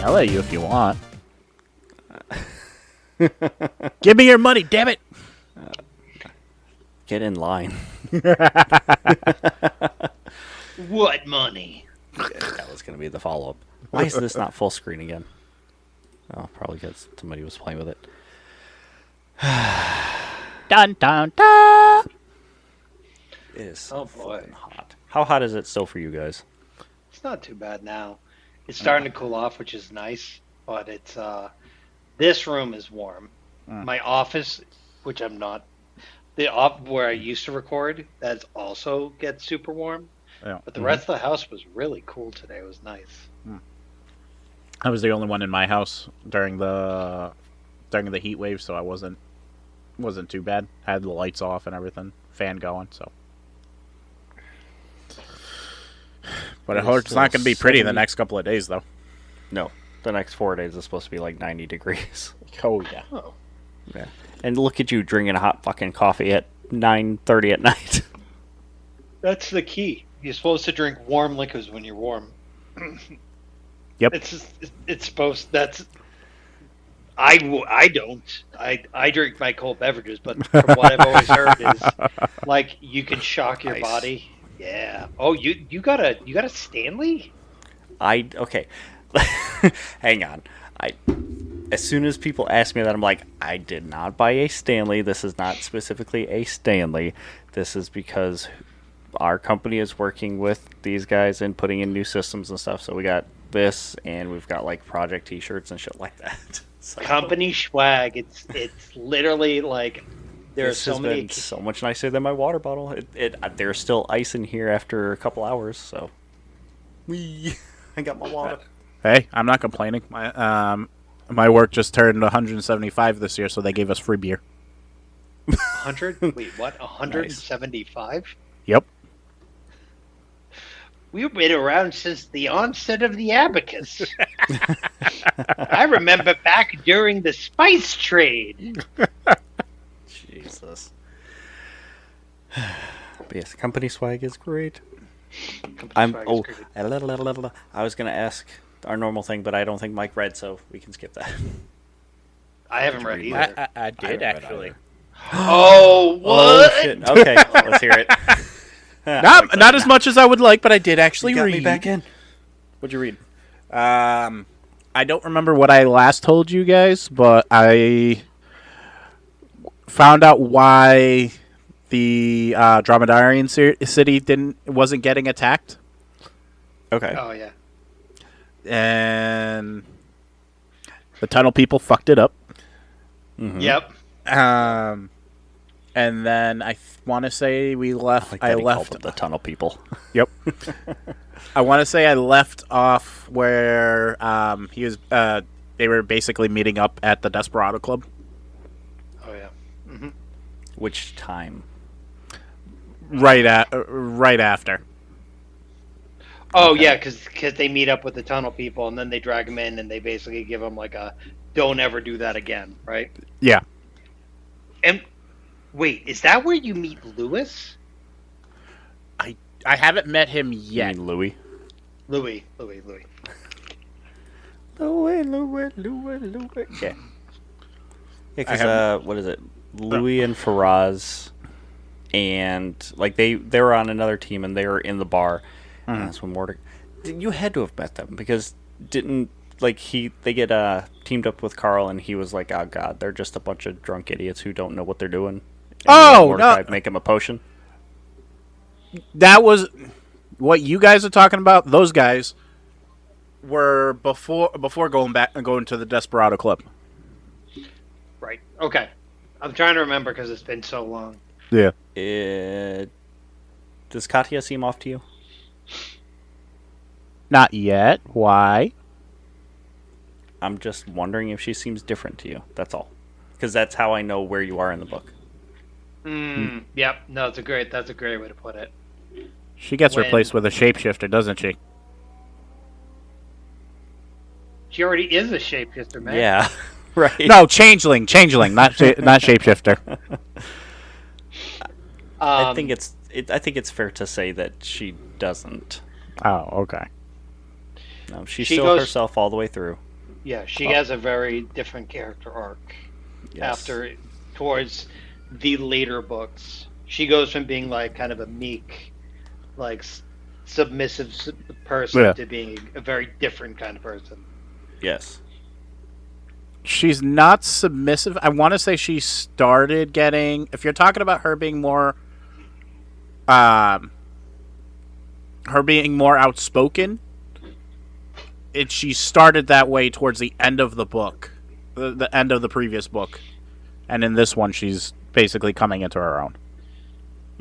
I'll let you if you want. Give me your money, damn it! Get in line. What money? That was going to be the follow-up. Why is this not full screen again? Oh, probably because somebody was playing with it. Dun dun dun! It is Oh, boy. fucking hot. How hot is it still for you guys? It's not too bad now. It's starting to cool off, which is nice. But it's this room is warm. My office, which I'm not, where I used to record, that also gets super warm. Yeah. But the rest of the house was really cool today. It was nice. I was the only one in my house during the heat wave, so I wasn't too bad. Had the lights off and everything, fan going. So, but I hope it's not going to be pretty the next couple of days, though. No, the next 4 days is supposed to be like 90 degrees. Oh yeah. Oh. Yeah, and look at you drinking a hot fucking coffee at 9:30 at night. That's the key. You're supposed to drink warm liquors when you're warm. Yep. It's supposed. That's. I don't. I drink my cold beverages, but from what I've always heard is like you can shock your Ice. body. Yeah. Oh, you got a Stanley? Okay. Hang on. As soon as people ask me that, I'm like, I did not buy a Stanley. This is not specifically a Stanley. This is because our company is working with these guys and putting in new systems and stuff. So we got this, and we've got like project T-shirts and shit like that. So, Company swag. It's literally like there are this so has many. been so much nicer than my water bottle. There's still ice in here after a couple hours, so I got my water. Hey, I'm not complaining. My work just turned 175 this year, so they gave us free beer. 100? Wait, what? 175? Yep. We've been around since the onset of the abacus. I remember back during the spice trade. Jesus. But yes, company swag is great. Company swag is great. I was gonna ask our normal thing, but I don't think Mike read, so we can skip that. I haven't read read either. I did read actually. Oh, what? Oh shit! Okay, let's hear it. Not as much as I would like, but I did actually Got read. me back in. What'd you read? I don't remember what I last told you guys, but I found out why the Dromedarian city wasn't getting attacked, Okay. Oh, yeah. and the tunnel people fucked it up. Mhm. Yep. And then I want to say we left. Like I that he called left. them the tunnel people. Yep. I want to say I left off where he was. They were basically meeting up at the Desperado Club. Oh, yeah. Which time? Right after. Oh, Okay. yeah, because they meet up with the tunnel people, and then they drag them in, and they basically give them, like, a don't ever do that again, right? Yeah. And, wait, is that where you meet Lewis? I haven't met him You yet. mean Louis? Louis. Louis. Yeah. Yeah, because, what is it? Louis and Faraz, and, like, they were on another team, and they were in the bar. And that's when Mortar... You had to have met them, because didn't... Like, they get teamed up with Carl, and he was like, oh, God, they're just a bunch of drunk idiots who don't know what they're doing. And Oh, Mordecai no. make him a potion. That was what you guys are talking about. Those guys were before going to the Desperado Club. Right. Okay. I'm trying to remember because it's been so long. Yeah. Does Katya seem off to you? Not yet. Why? I'm just wondering if she seems different to you. That's all. Because that's how I know where you are in the book. Yep. No, that's a great way to put it. She gets When- replaced with a shapeshifter, doesn't she? She already is a shapeshifter, man. Yeah. Right. No, changeling, not shapeshifter. I think it's fair to say that she doesn't. Oh, okay. No, she's She still goes- herself all the way through. Yeah, she Oh, has a very different character arc yes. after towards the later books. She goes from being like kind of a meek, like submissive person Yeah. to being a very different kind of person. Yes. She's not submissive. I want to say she started getting. If you're talking about um, her being more outspoken, she started that way towards the end of the book, the end of the previous book, and in this one, she's basically coming into her own.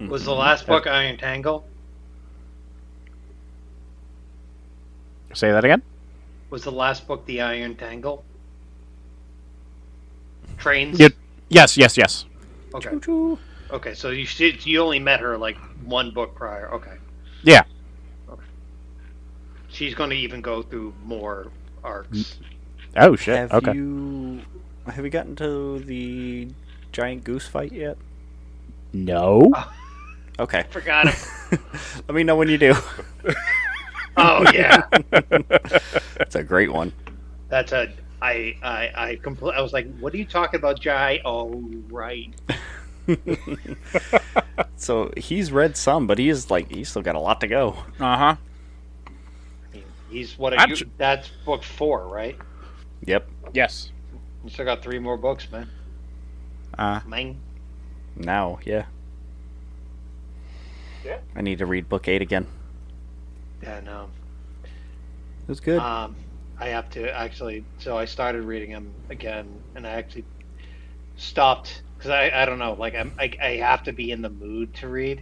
Was the Hmm. last book Iron Tangle? Say that again. Was the last book the Iron Tangle? You, Trains? yes, yes, yes. Okay. Choo choo. Okay, so you only met her like one book prior. Okay. Yeah. Okay. She's going to even go through more arcs. Oh shit. Have Okay. you gotten to the giant goose fight yet? No. Oh, Okay. forgot him. Let me know when you do. Oh yeah. It's a great one. That's a I was like, what are you talking about, Jai? Oh right. So he's read some, but he's still got a lot to go. Uh huh. I mean, he's what are you? Actu- That's book 4, right? Yep. Yes. You still got 3 more books, man. Uh. Mine. Now, yeah. Yeah. I need to read book 8 again. Yeah, no. It was good. I have to actually. So I started reading them again, and I actually stopped because I don't know. Like I have to be in the mood to read.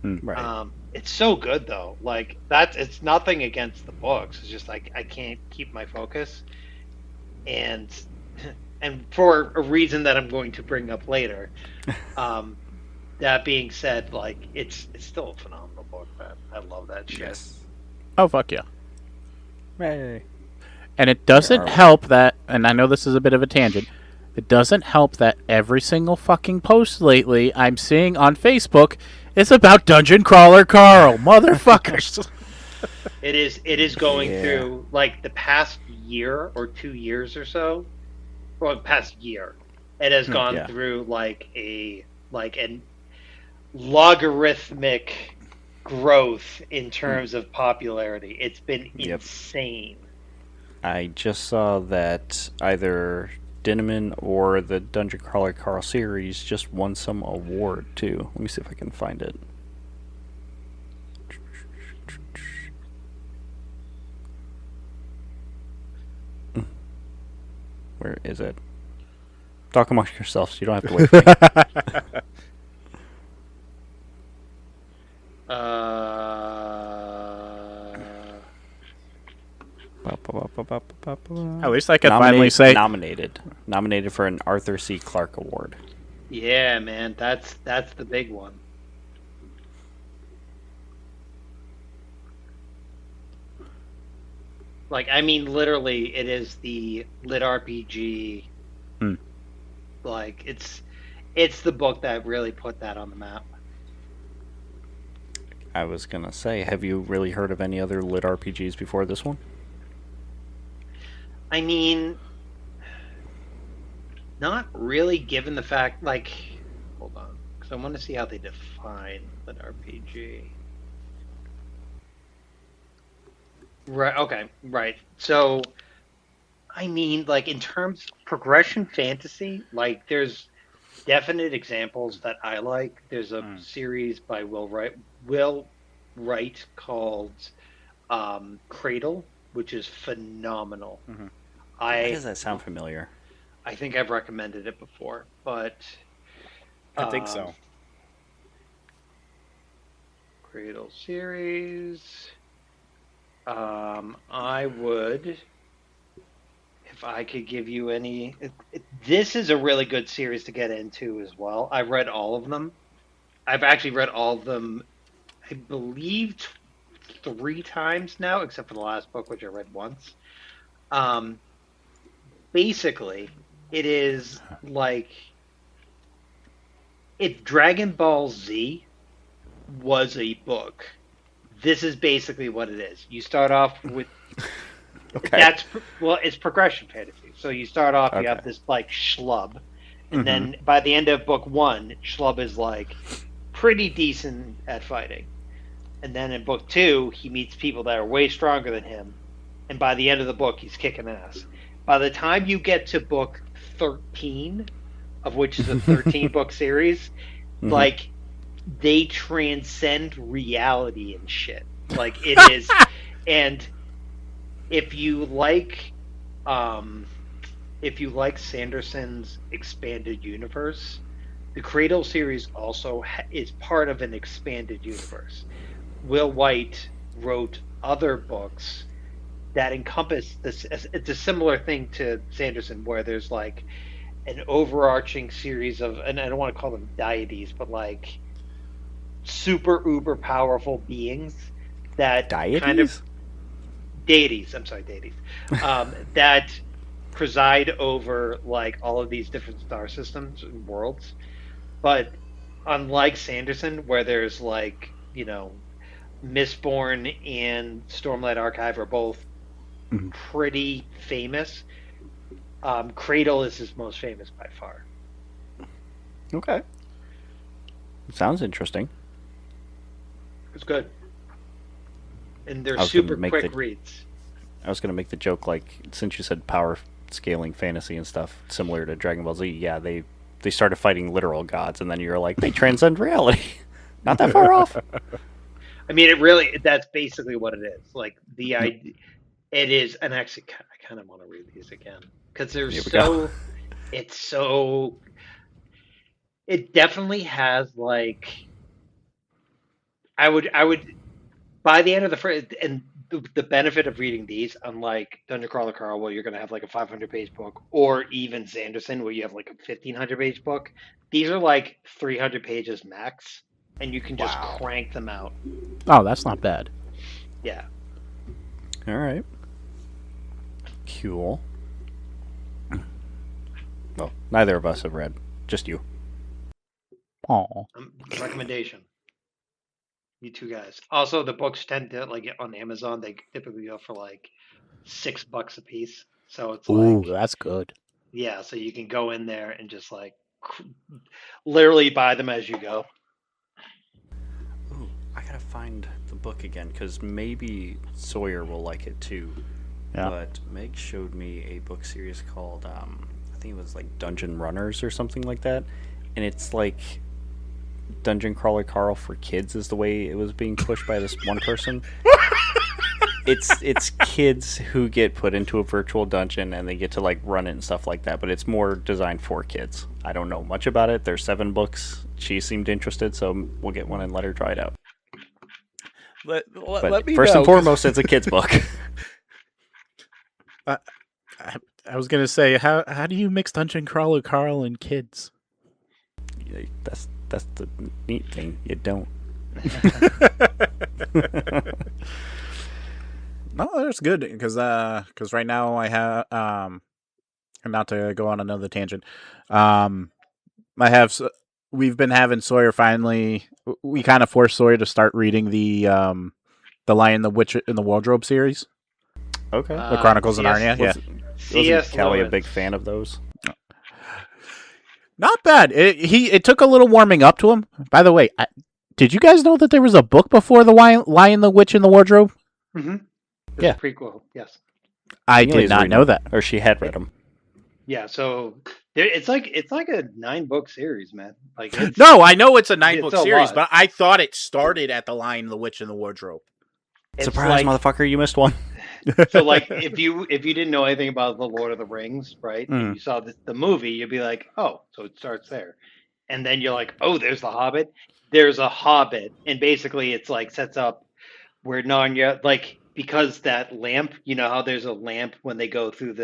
Right. It's so good though. Like that's it's nothing against the books. It's just like I can't keep my focus, and and for a reason that I'm going to bring up later. That being said, like it's still a phenomenal book, man. I love that shit. Yes. Oh fuck yeah. Hey. And it Where doesn't are we? help that, and I know this is a bit of a tangent. It doesn't help that every single fucking post lately I'm seeing on Facebook is about Dungeon Crawler Carl, motherfuckers. It is going Yeah. through like the past year or 2 years or so, or the past year. It has gone Yeah. through like an logarithmic growth in terms of popularity. It's been Yep. insane. I just saw that either Dinneman or the Dungeon Crawler Carl series just won some award too. Let me see if I can find it. Where is it? Talk amongst yourselves. You don't have to wait for me. Uh, At least I can finally say Nominated for an Arthur C. Clarke Award. yeah, man, that's the big one. Like, I mean, literally, it is the lit RPG. Hmm. Like, it's the book that really put that on the map. I was gonna say, have you really heard of any other lit RPGs before this one? I mean, not really, given the fact, like, hold on, because I want to see how they define lit RPG. Right. Okay. Right. So, I mean, like in terms of progression fantasy, like there's definite examples that I like. There's a series by Will Wright called Cradle, which is phenomenal. Mhm. Why I does that sound familiar? I think I've recommended it before, but I think um, so. Cradle series. I would, if I could give you any. This is a really good series to get into as well. I've read all of them. I've actually read all of them, I believe, 3 times now, except for the last book, which I read once. Um, Basically, it is like if Dragon Ball Z was a book, this is basically what it is. You start off with Okay. It's progression fantasy. So you start off, you Okay. have this like schlub, and Mm-hmm. then by the end of book one, schlub is like pretty decent at fighting. And then in book two, he meets people that are way stronger than him, and by the end of the book, he's kicking ass. By the time you get to book 13, of which is a 13 book series, Mm-hmm. like they transcend reality and shit. Like it is, and if you like, um, if you like Sanderson's expanded universe, the Cradle series also is part of an expanded universe. Will White wrote other books that encompass this. It's a similar thing to Sanderson, where there's like an overarching series of, and I don't want to call them deities, but like super uber powerful beings that kind of Deities? deities. I'm sorry, deities that preside over like all of these different star systems and worlds. But unlike Sanderson, where there's like Mistborn and Stormlight Archive are both Mm-hmm. pretty famous. Cradle is his most famous by far. Okay. Sounds interesting. It's good, and they're I was gonna super make quick the reads. I was gonna make the joke like since you said power scaling fantasy and stuff similar to Dragon Ball Z. Yeah, they started fighting literal gods, and then you're like they transcend reality. Not that far off. I mean, that's basically what it is. Like the idea, it is, and actually, I kind of want to read these again because Here we go. it's so, it definitely has like, I would by the end of the first, and the benefit of reading these, unlike Dungeon Crawler Carl, where you're going to have like a 500-page book, or even Sanderson, where you have like a 1,500-page book, these are like 300 pages max, and you can just Wow. crank them out. Oh, that's not bad. Yeah. All right. Cool. Well, neither of us have read. Just you. Oh, Recommendation. You two guys. Also, the books tend to like on Amazon. They typically go for like $6 a piece. So it's ooh, like, that's good. yeah. So you can go in there and just like literally buy them as you go. Ooh, I gotta find the book again because maybe Sawyer will like it too. Yeah. But Meg showed me a book series called I think it was like Dungeon Runners or something like that, and it's like Dungeon Crawler Carl for kids is the way it was being pushed by this one person. It's kids who get put into a virtual dungeon and they get to like run it and stuff like that, but it's more designed for kids. I don't know much about it. There's 7 books. She seemed interested, so we'll get one and let her try it out. Let But me first know, and 'cause foremost, it's a kid's book. I, I was gonna say, how do you mix Dungeon Crawler Carl and kids? That's the neat thing. You don't. No, that's good because right now I have and not to go on another tangent, um I have we've been having Sawyer finally. We kind of forced Sawyer to start reading the Lion, the Witch, in the Wardrobe series, Okay. the Chronicles of C.S. Narnia. Yeah, Wasn't C.S. Callie a Lewis. big fan of those? not bad. It took a little warming up to him. By the way, did you guys know that there was a book before the Lion, the Witch, in the Wardrobe? Mm-hmm. This Yeah. prequel. Yes. I did Amelia's not reading know them, that. or she had read them. Yeah. So it's like a 9-book series, man. Like No, I know it's a 9-book it's a series, lot. but I thought it started at the Lion, the Witch, in the Wardrobe. It's Surprise, like, motherfucker! You missed one. so like if you didn't know anything about the Lord of the Rings, right, and Mm. you saw the movie, you'd be like, oh, so it starts there, and then you're like, oh, there's the Hobbit. There's a Hobbit, and basically it's like sets up where Narnia, like, because that lamp, you know how there's a lamp when they go through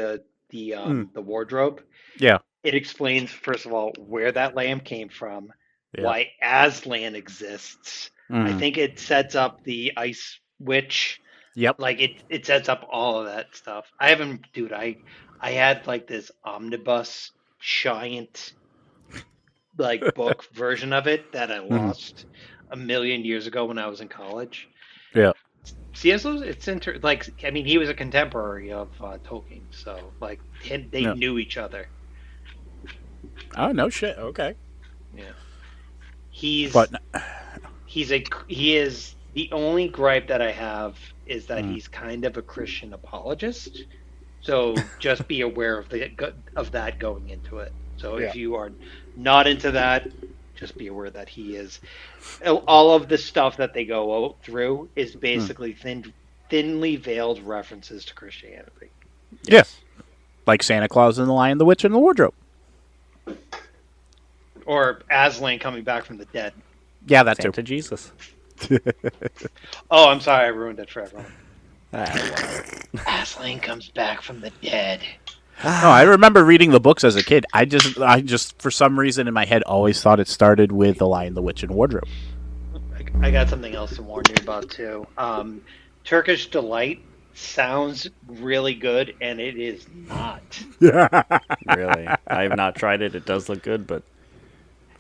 Mm. the wardrobe. Yeah. It explains first of all where that lamp came from, Yeah. why Aslan exists. I Mm. think it sets up the Ice Witch, Yep. like it sets up all of that stuff. I haven't, dude. I had like this omnibus giant like book version of it that I Mm. lost a million years ago when I was in college. Yeah. C.S. Lewis, like I mean, he was a contemporary of Tolkien, so like they No. knew each other. Oh no shit. Okay. Yeah, he's But he is the only gripe that I have is that mm, he's kind of a Christian apologist. So just be aware of that going into it. So yeah. if you are not into that, just be aware that he is. All of the stuff that they go through is Mm. basically thinly veiled references to Christianity. Yeah. Yes. Like Santa Claus and the Lion, the Witch, and the Wardrobe. Or Aslan coming back from the dead. Yeah, that too. Santa Jesus. Oh, I'm sorry, I ruined it for everyone. Whatever. Aslan comes back from the dead. No, I remember reading the books as a kid. I just, for some reason in my head, always thought it started with the Lion, the Witch, and Wardrobe. I got something else to warn you about too. Turkish Delight sounds really good, and it is not. Really? I have not tried it. It does look good, but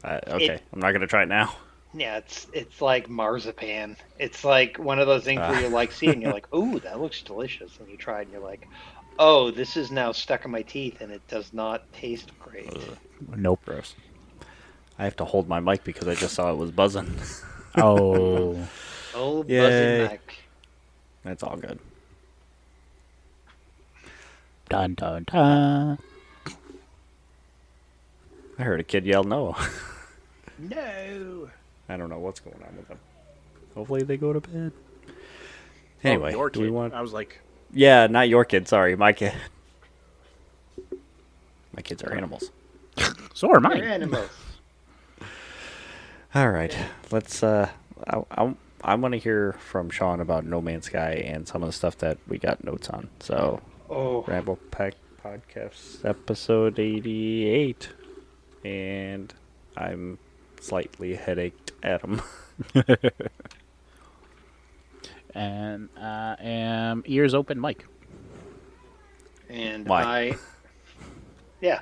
okay, It I'm not gonna try it now. Yeah, it's like marzipan. It's like one of those things where you like see it and you're like, "Ooh, that looks delicious," and you try it and you're like, "Oh, this is now stuck in my teeth, and it does not taste great." Nope. Gross. I have to hold my mic because I just saw it was buzzing. Oh. Oh, buzzing Yay. Mac. That's all good. Dun dun dun. I heard a kid yell no. No. I don't know what's going on with them. Hopefully they go to bed. Anyway, your do we kid. want? I was like, Yeah, not your kid. Sorry, my kid. My kids are animals. so are They're mine. animals. All right, let's. I want to hear from Sean about No Man's Sky and some of the stuff that we got notes on. So, Oh, Ramble Pack Podcast episode 88, and I'm slightly headached at him. And I am ears open, Mike. and Why? yeah,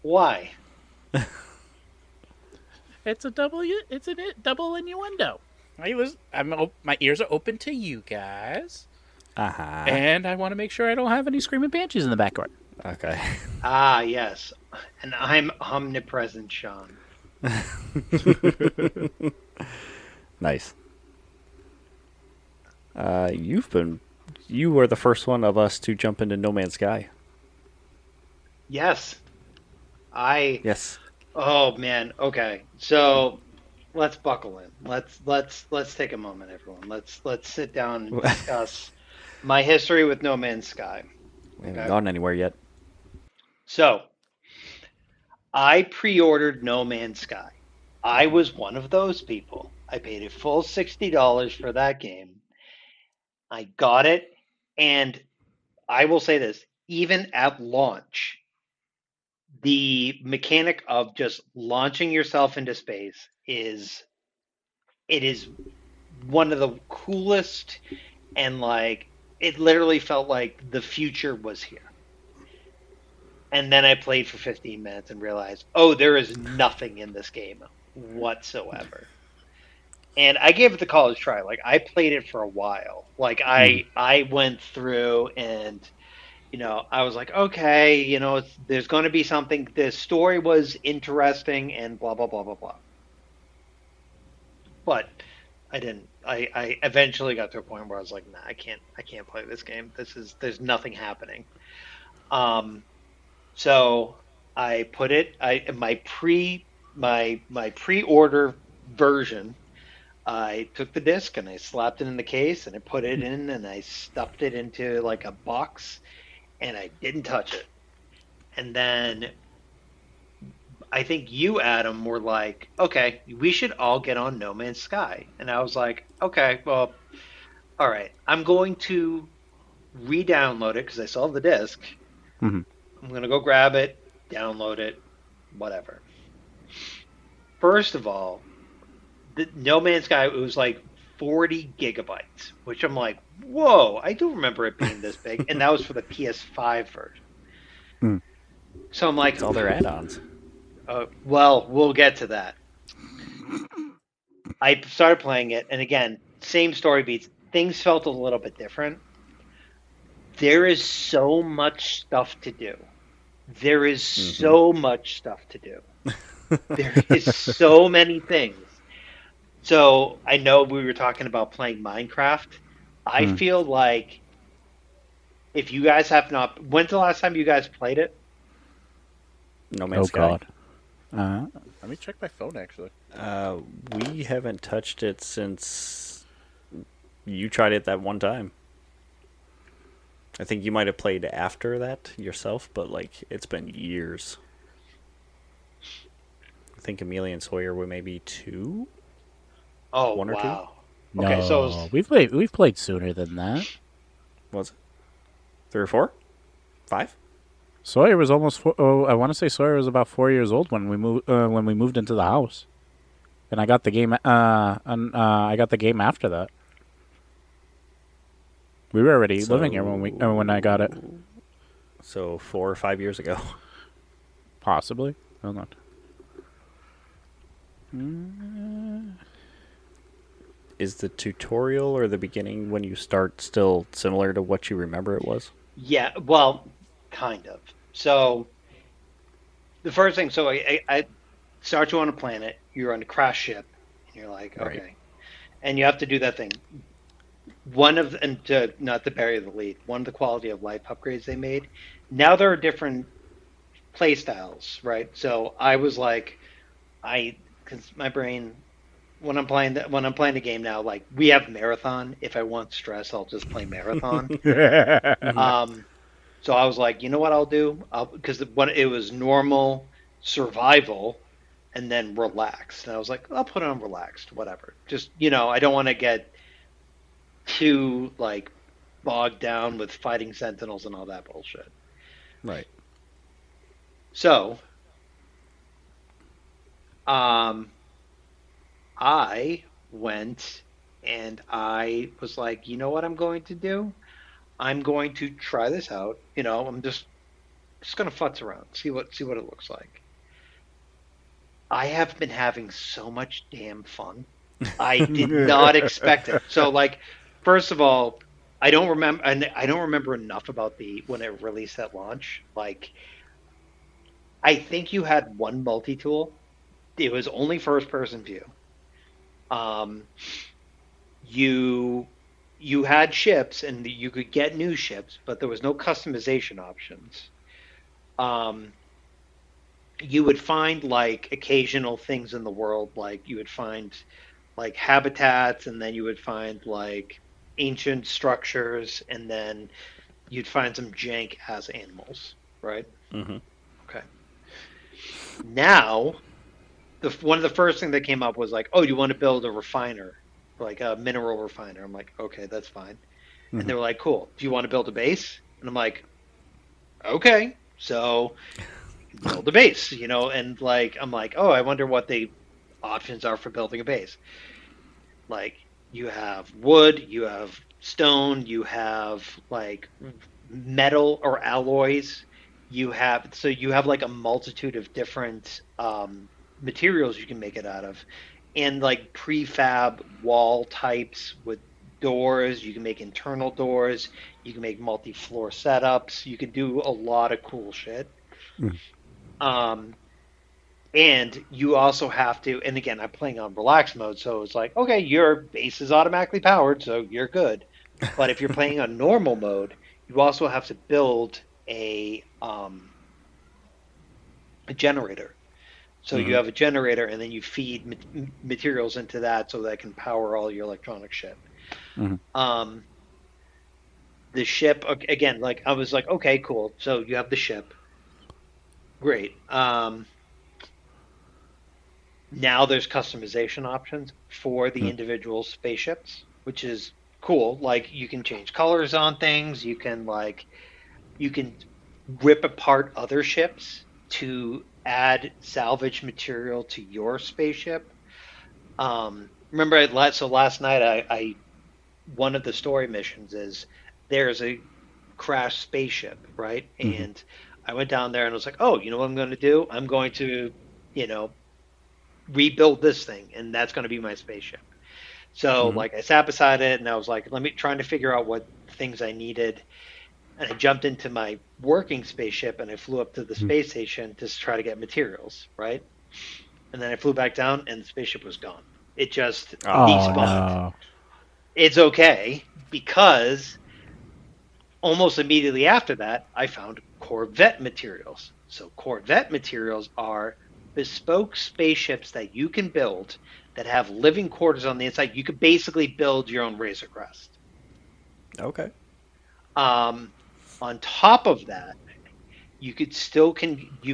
why? It's a double. It's a double innuendo. My ears are open to you guys, Uh-huh. and I want to make sure I don't have any screaming banshees in the background. Okay. Ah, yes, and I'm omnipresent, Sean. Nice. You were the first one of us to jump into No Man's Sky. Yes, I. Yes. Oh man. Okay, so let's buckle in. Let's take a moment, everyone. Let's sit down and discuss my history with No Man's Sky. We haven't Okay. gone anywhere yet. So I pre-ordered No Man's Sky. I was one of those people. I paid a full $60 for that game. I got it, and I will say this: even at launch, the mechanic of just launching yourself into space is one of the coolest, and like it literally felt like the future was here. And then I played for 15 minutes and realized, oh, there is nothing in this game whatsoever. And I gave it the college try. Like I played it for a while. Like I went through and I was like, okay, there's going to be something. The story was interesting and blah blah blah blah blah. But I didn't. I eventually got to a point where I was like, nah, I can't play this game. There's nothing happening. Um, so I put it. My pre-order version. I took the disc and I slapped it in the case and I put it in and I stuffed it into like a box and I didn't touch it. And then I think you, Adam, were like, okay, we should all get on No Man's Sky. And I was like, okay, well, all right. I'm going to re download it because I saw the disc. Mm-hmm. I'm going to go grab it, download it, whatever. First of all, the No Man's Sky, it was like 40 gigabytes, which I'm like, whoa, I do remember it being this big. And that was for the PS5 version. Mm. So I'm like, It's all their add-ons. well, we'll get to that. I started playing it, and again, same story beats. things felt a little bit different. There is so much stuff to do. There is Mm-hmm. so much stuff to do. There is so many things. So I know we were talking about playing Minecraft. I Hmm. feel like if you guys have not, when's the last time you guys played it? No Man's Oh Sky. God. Let me check my phone actually. Uh, we haven't touched it since you tried it that one time. I think you might have played after that yourself, but like it's been years. I think Amelia and Sawyer were maybe two, Oh, one or two. wow. Okay, so it was, No, we've played sooner than that. Was it 3 or 4, 5? Sawyer was almost I want to say Sawyer was about 4 years old when we moved into the house, and I got the game. I got the game after that. We were already living here when I got it. So, so 4 or 5 years ago. Possibly. Hold on. Is the tutorial or the beginning when you start still similar to what you remember it was? yeah, well, kind of. So the first thing, so I start you on a planet, you're on a crash ship, and you're like, Right. okay. And you have to do that thing. One of, and to, not to bury the lead, one of the quality of life upgrades they made, now there are different play styles, right? So I was like, because my brain, when I'm playing the game now, like we have marathon. If I want stress, I'll just play marathon. Mm-hmm. Um, so I was like, you know what I'll do? Because what it was normal, survival, and then relaxed. And I was like, I'll put it on relaxed, whatever. Just I don't want to get too like bogged down with fighting sentinels and all that bullshit. Right. So, um, I went and I was like, you know what I'm going to do? I'm going to try this out. I'm just gonna futz around, see what it looks like. I have been having so much damn fun. I did not expect it. So like, first of all, I don't remember enough about the when it released at launch. Like, I think you had one multi-tool. It was only first person view. Um, you you had ships and you could get new ships, but there was no customization options. Um, you would find like occasional things in the world, like you would find like habitats, and then you would find like ancient structures, and then you'd find some jank ass animals, right? Mm-hmm. Okay. Now, the one of the first thing that came up was like, oh, you want to build a refiner, like a mineral refiner? I'm like, okay, that's fine. And they Mhm. were like, cool. Do you want to build a base? And I'm like, okay. So build a base, and like I'm like, oh, I wonder what the options are for building a base. Like you have wood, you have stone, you have like metal or alloys. You have like a multitude of different materials you can make it out of, and like prefab wall types with doors. You can make internal doors. You can make multi-floor setups. You can do a lot of cool shit. Mhm. Um, and you also have to, and again, I'm playing on relax mode, so it's like, okay, your base is automatically powered, so you're good. But if you're playing on normal mode, you also have to build a generator. So you Mm-hmm. have a generator, and then you feed materials into that so that can power all your electronic shit. Mhm. Um, the ship, again, like I was like, okay, cool. So you have the ship, great. Now there's customization options for the Mhm. individual spaceships, which is cool. Like you can change colors on things. You can rip apart other ships to add salvage material to your spaceship. Remember, so last night I one of the story missions is there's a crashed spaceship, right? Mhm. And I went down there and I was like, oh, you know what I'm going to do? I'm going to, you know, rebuild this thing, and that's going to be my spaceship. So Hmm. like I sat beside it and I was like, let me trying to figure out what things I needed. And I jumped into my working spaceship and I flew up to the space station to try to get materials, right? And then I flew back down and the spaceship was gone. It just Oh Oh no. despawned. no. It's okay because almost immediately after that, I found Corvette materials. So Corvette materials are bespoke spaceships that you can build that have living quarters on the inside. You could basically build your own Razor Crest. Okay. Um, on top of that, you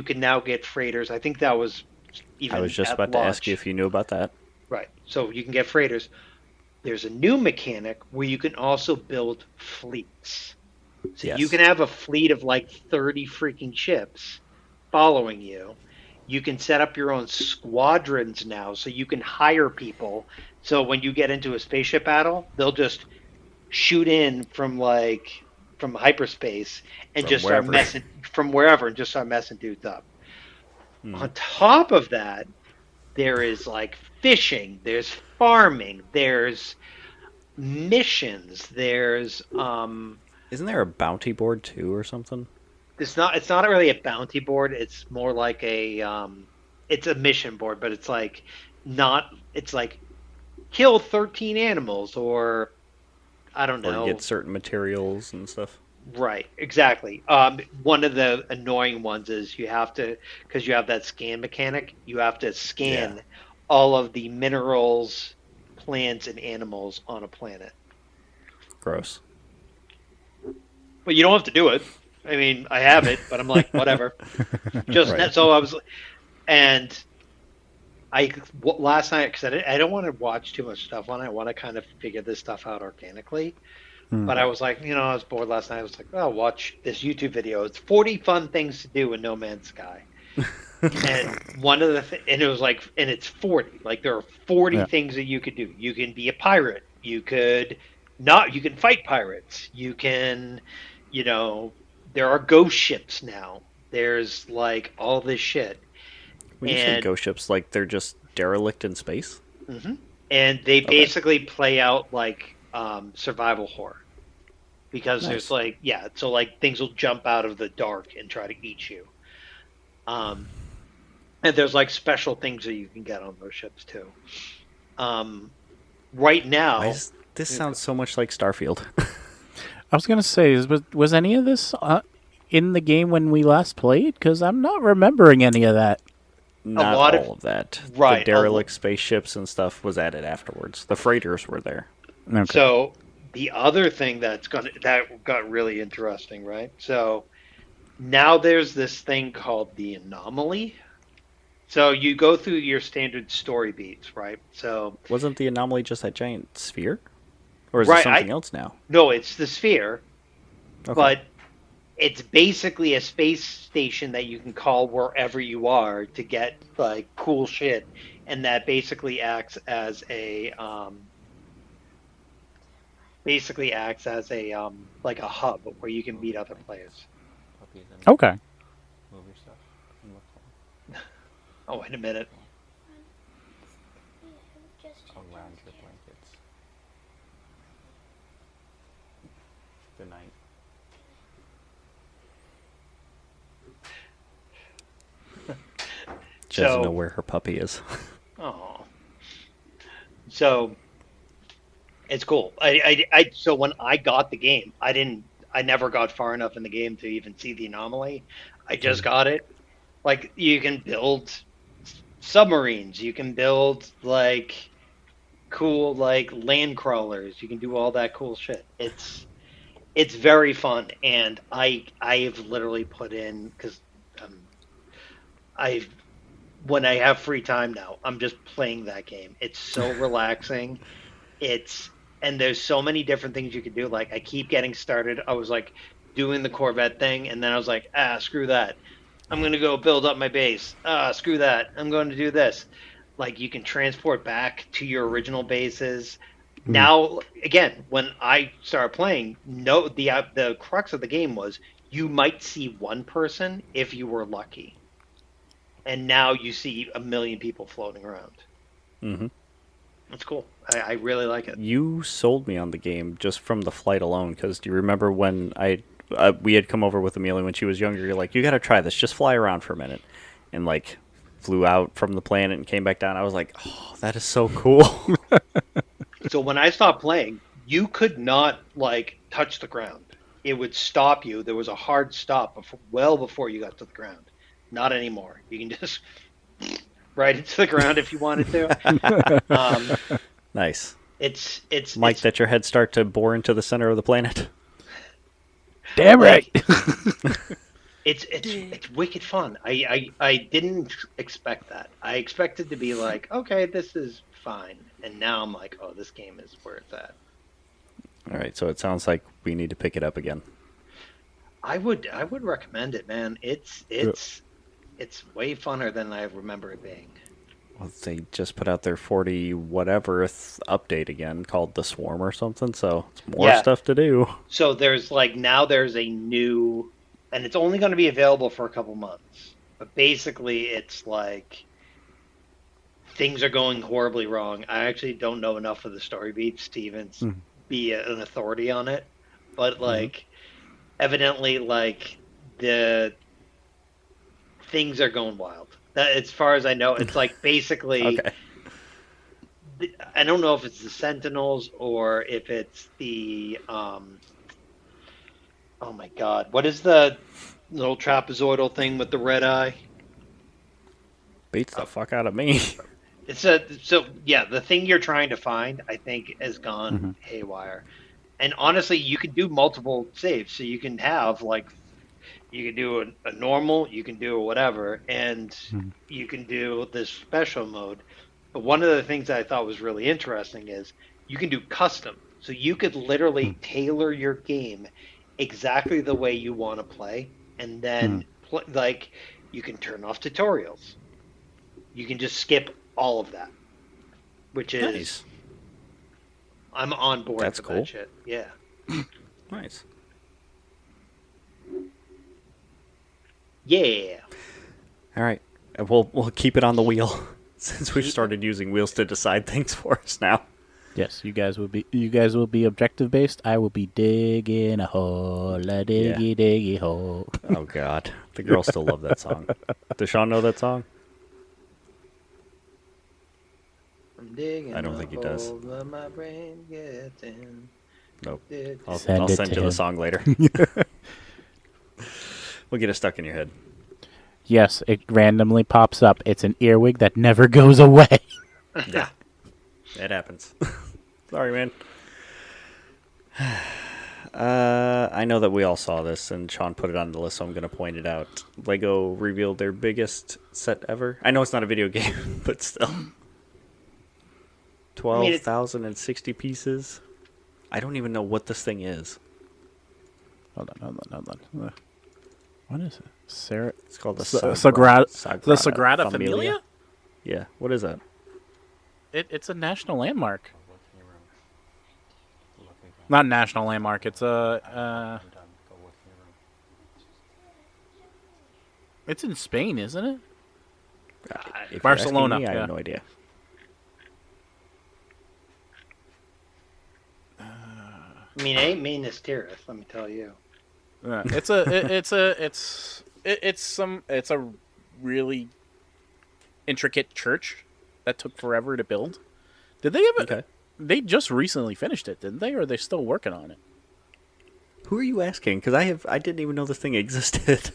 can now get freighters. I think that was I was even just at about to ask you launch, if you knew about that. right? So you can get freighters. There's a new mechanic where you can also build fleets. So you can Yes. have a fleet of like 30 freaking ships following you. You can set up your own squadrons now, so you can hire people. So when you get into a spaceship battle, they'll just shoot in from hyperspace and From just start wherever. messing from wherever and just start messing dudes up. Hmm. On top of that, there is like fishing, there's farming, there's missions, there's Isn't there a bounty board too or something? it's not really a bounty board. It's more like it's a mission board, but it's like not it's like kill 13 animals or I don't Or get know. certain materials and stuff? Right, exactly. One of the annoying ones is you have to because you have that scan mechanic. You have to Yeah. scan all of the minerals, plants, and animals on a planet. Gross. But you don't have to do it. I mean, I have it, but I'm like, whatever. Just Right. so I was, and last night because I don't want to watch too much stuff on it. I want to kind of figure this stuff out organically. Hmm. But I Right. was like, I was bored last night. I was like, oh, watch this YouTube video. It's 40 fun things to do in No Man's Sky. And one of and it was like, and it's 40. Like there are 40 Yeah. things that you could do. You can be a pirate. You could not. You can fight pirates. You can, you know, there are ghost ships now. There's like all this shit, When you say and ghost ships, like they're just derelict in space? hmm and they Okay. basically play out like survival horror because there's Nice. like so like things will jump out of the dark and try to eat you. Um, and there's like special things that you can get on those ships too. Um, right Why now, does this sound so much like Starfield? I was gonna say, was any of this in the game when we last played? Because I'm not remembering any of that. a Not lot of all of that. The right, derelict spaceships and stuff was added afterwards. The freighters were there. Okay. so the other thing that got really interesting, right? So now there's this thing called the anomaly. So you go through your standard story beats, right? So Wasn't the anomaly just that giant sphere? Or is it right, something else now? no, it's the sphere, Okay. but it's basically a space station that you can call wherever you are to get like cool shit, and that basically acts as a like a hub where you can meet other players. Okay. Oh, wait a minute. Around your blankets. Good night. She doesn't know So, where her puppy is. oh, so it's cool. So when I got the game, I never got far enough in the game to even see the anomaly. I just got it. Like you can build submarines, you can build like cool like land crawlers, you can do all that cool shit. It's very fun, and I've literally put in because um, I when I have free time now, I'm just playing that game. It's so relaxing. It's and there's so many different things you could do. Like I keep getting started. I was like doing the Corvette thing, and then I was like, screw that. I'm gonna go build up my base. Screw that. I'm going to do this. Like you can transport back to your original bases. Mhm. Now, again, when I started playing, no, the crux of the game was you might see one person if you were lucky, and now you see a million people floating around. Mm-hmm. That's cool. I really like it. You sold me on the game just from the flight alone. Because do you remember when we had come over with Amelia when she was younger? You're like, you got to try this. Just fly around for a minute, and like flew out from the planet and came back down. I was like, oh, that is so cool. So when I stopped playing, you could not like touch the ground. It would stop you. There was a hard stop well before you got to the ground. Not anymore. You can just right into the ground if you wanted to. Um, Nice. it's Mike, that your head start to bore into the center of the planet. Damn right. it's wicked fun. I didn't expect that. I expected to be like, okay, this is fine, and now I'm like, oh, this game is where it's at. All right, so it sounds like we need to pick it up again. I would recommend it, man. It's way funner than I remember it being. Well, they just put out their 40 whatever update again called the Swarm or something, so it's more Yeah. stuff to do. So there's like now there's a new, and it's only going to be available for a couple months. But basically, it's like things are going horribly wrong. I actually don't know enough of the story beats to even be an authority on it. But like, evidently, like the things are going wild. That, as far as I know, it's like basically. Okay. I don't know if it's the Sentinels or if it's the oh my God, what is the little trapezoidal thing with the red eye? Beats the fuck out of me. It's yeah, the thing you're trying to find, I think, has gone haywire. And honestly, you can do multiple saves, so you can have like you can do a normal, you can do a whatever, and you can do this special mode. But one of the things that I thought was really interesting is you can do custom. So you could literally tailor your game exactly the way you want to play, and then like you can turn off tutorials. You can just skip all of that, which is Nice. I'm on board That's for cool. that shit. Yeah. Nice. Yeah. All right. We'll keep it on the wheel since we've started using wheels to decide things for us now. Yes, you guys will be objective based. I will be digging a hole, a diggy diggy hole. Oh God, the girls still love that song. Does Sean know that song? I'm digging I don't a think he does. hole that my brain gets in. Nope. Dig- I'll Send it send to you him. the song later. We'll get it stuck in your head. Yes, it randomly pops up. It's an earwig that never goes away. Yeah, it happens. Sorry, man. I know that we all saw this, and Sean put it on the list, so I'm going to point it out. Lego revealed their biggest set ever. I know it's not a video game, but still. 12,060 pieces. I don't even know what this thing is. Hold on. What is it? Sarah? It's called the Sagrada Familia. Familia? Yeah, what is that? It's a national landmark. Not national landmark. It's a. It's in Spain, isn't it? If you're Barcelona, asking me, I yeah. have no idea. I mean, it ain't Minas Tirith, let me tell you. Yeah, it's a really intricate church that took forever to build. Did they ever? Okay. They just recently finished it, didn't they? Or are they still working on it? Who are you asking? Because I didn't even know this thing existed.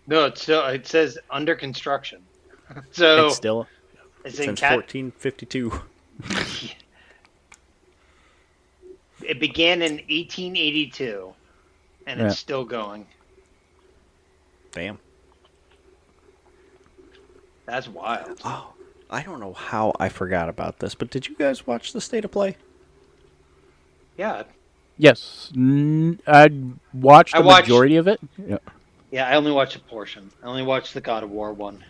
No, it says under construction. So It's still. it's in Since 1452. It began in 1882, and Yeah. it's still going. Damn. That's wild. Oh, I don't know how I forgot about this, but did you guys watch the State of Play? Yeah, Yes, I watched I the watched- majority of it. Yeah. yeah. I only watched a portion. I only watched the God of War one.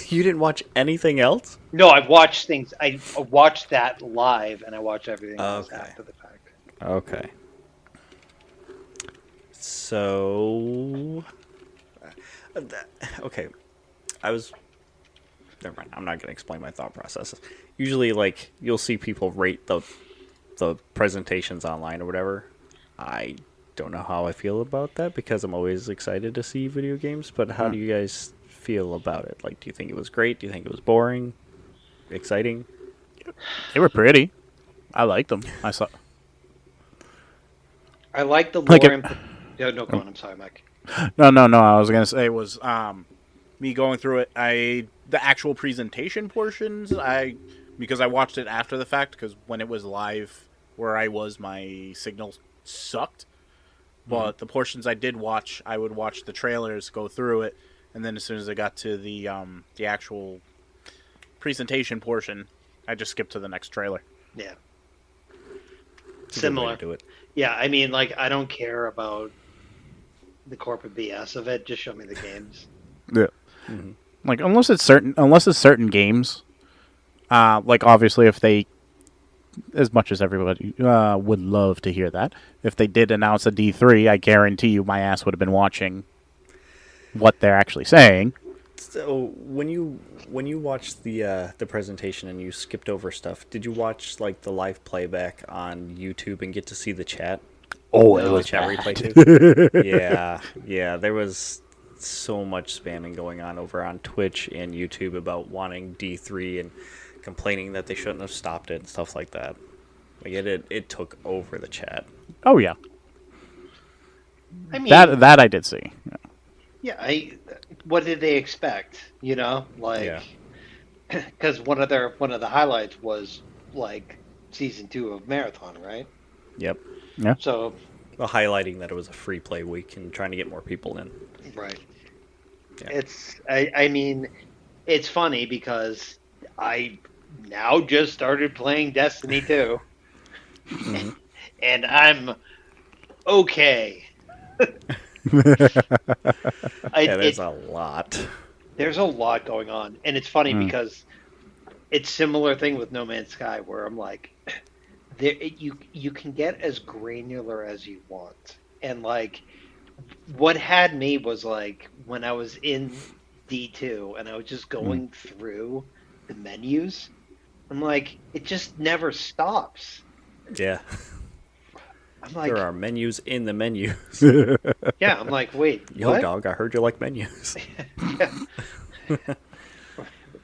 You didn't watch anything else? No, I've watched things. I watched that live, and I watched everything else Okay. after the fact. Okay. So, okay, never mind. I'm not going to explain my thought process. Usually, like, you'll see people rate the presentations online or whatever. I don't know how I feel about that because I'm always excited to see video games. But how do you guys feel about it? Like, do you think it was great? Do you think it was boring? Exciting? They were pretty. I liked them. I saw. I like the Like lore. it, No, go on. I'm sorry, Mike. no, no, no. I was gonna say was me going through it. The actual presentation portions. Because I watched it after the fact because when it was live where I was, my signal sucked. But the portions I did watch, I would watch the trailers, go through it, and then as soon as I got to the actual presentation portion, I just skipped to the next trailer. Yeah. It's a good way Similar. to do it. Yeah, I mean, like, I don't care about the corporate BS of it. Just show me the games. Yeah. Mm-hmm. Like unless it's certain games, like obviously if they, as much as everybody would love to hear that, if they did announce a D3, I guarantee you my ass would have been watching what they're actually saying. So when you watched the presentation and you skipped over stuff, did you watch like the live playback on YouTube and get to see the chat? Oh, No. it was The chat bad. replay too. Yeah. There was so much spamming going on over on Twitch and YouTube about wanting D3 and complaining that they shouldn't have stopped it and stuff like that. Like it took over the chat. Oh yeah, I mean, that I did see. yeah. What did they expect? You know, like, because one of the highlights was like season 2 of Marathon, right? Yep. Yeah. So, Well, highlighting that it was a free play week and trying to get more people in. right. Yeah. I mean, it's funny because I now just started playing Destiny 2, and I'm okay. There's a lot. There's a lot going on, and it's funny because it's similar thing with No Man's Sky, where I'm like, you can get as granular as you want, and like, what had me was like when I was in D2 and I was just going through the menus, I'm like, it just never stops. Yeah. I'm like, There are menus in the menus. yeah, I'm like, wait, Yo, what? dog, I heard you like menus. Yeah.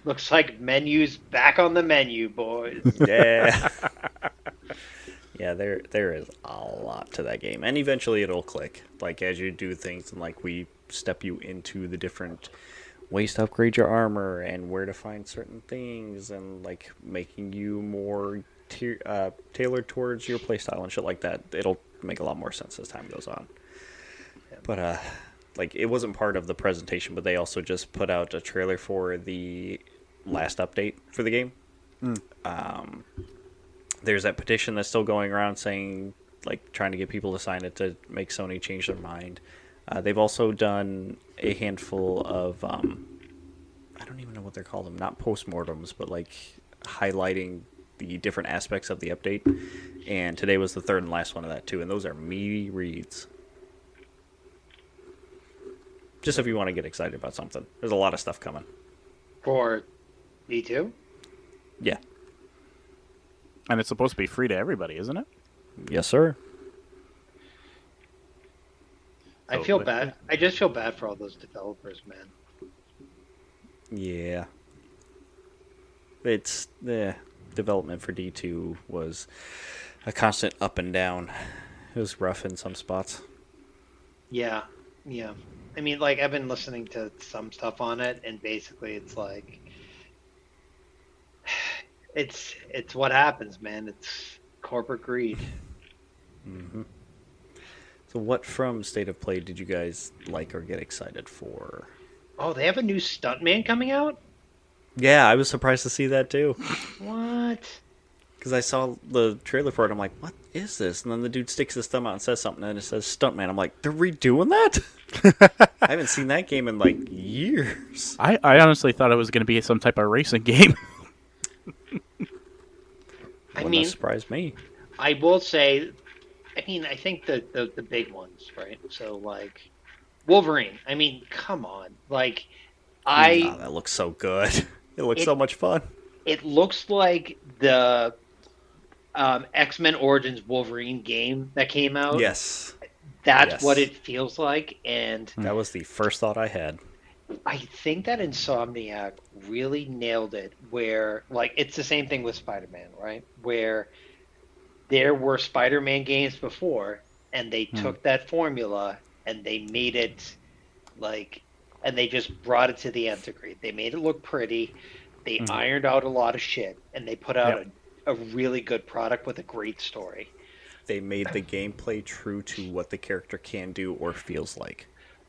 Looks like menus back on the menu, boys. Yeah. Yeah, there is a lot to that game. And eventually it'll click. Like, as you do things and, like, we step you into the different ways to upgrade your armor and where to find certain things and, like, making you more tailored towards your playstyle and shit like that. It'll make a lot more sense as time goes on. But, like, it wasn't part of the presentation, but they also just put out a trailer for the last update for the game. There's that petition that's still going around saying, like, trying to get people to sign it to make Sony change their mind. They've also done a handful of, I don't even know what they're called, not postmortems, but, like, highlighting the different aspects of the update. And today was the third and last one of that, too. And those are meaty reads. Just if you want to get excited about something. There's a lot of stuff coming. For D2? Yeah. And it's supposed to be free to everybody, isn't it? Yes, sir. I feel bad. I just feel bad for all those developers, man. Yeah. It's the development for D2 was a constant up and down. It was rough in some spots. Yeah. I mean, like, I've been listening to some stuff on it, and basically it's like, it's what happens, man. It's corporate greed. Mm-hmm. So what from State of Play did you guys like or get excited for? Oh, they have a new stuntman coming out? Yeah, I was surprised to see that too. What? Because I saw the trailer for it, I'm like, what is this? And then the dude sticks his thumb out and says something, and it says Stuntman. I'm like, they're redoing that? I haven't seen that game in, like, years. I honestly thought it was going to be some type of racing game. Wouldn't have surprised me. I will say, I think the big ones, right? So, like, Wolverine. I mean, come on. Like, Oh, that looks so good. It looks It so much fun. it looks like the X-Men Origins Wolverine game that came out. Yes. That's what Yes. it feels like, and That was the first thought I had. I think that Insomniac really nailed it. Where like it's the same thing with Spider-Man, right? Where there were Spider-Man games before, and they Hmm. took that formula and they made it like, and they just brought it to the nth degree. They made it look pretty. They Hmm. ironed out a lot of shit, and they put out Yep. a really good product with a great story. They made the gameplay true to what the character can do or feels like.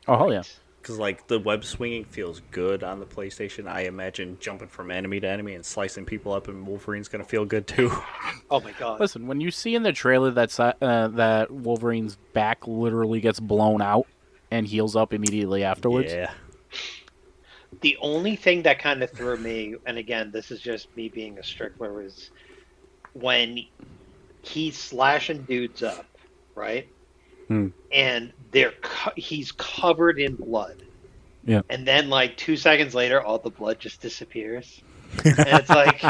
Oh hell yeah. Right. Because, like, the web swinging feels good on the PlayStation. I imagine jumping from enemy to enemy and slicing people up in Wolverine's going to feel good, too. Oh my god. Listen, when you see in the trailer that Wolverine's back literally gets blown out and heals up immediately afterwards. Yeah. The only thing that kind of threw me, and again, this is just me being a stickler, is when he's slashing dudes up, right? Hmm. And he's covered in blood. Yeah. And then like 2 seconds later, all the blood just disappears. And it's like,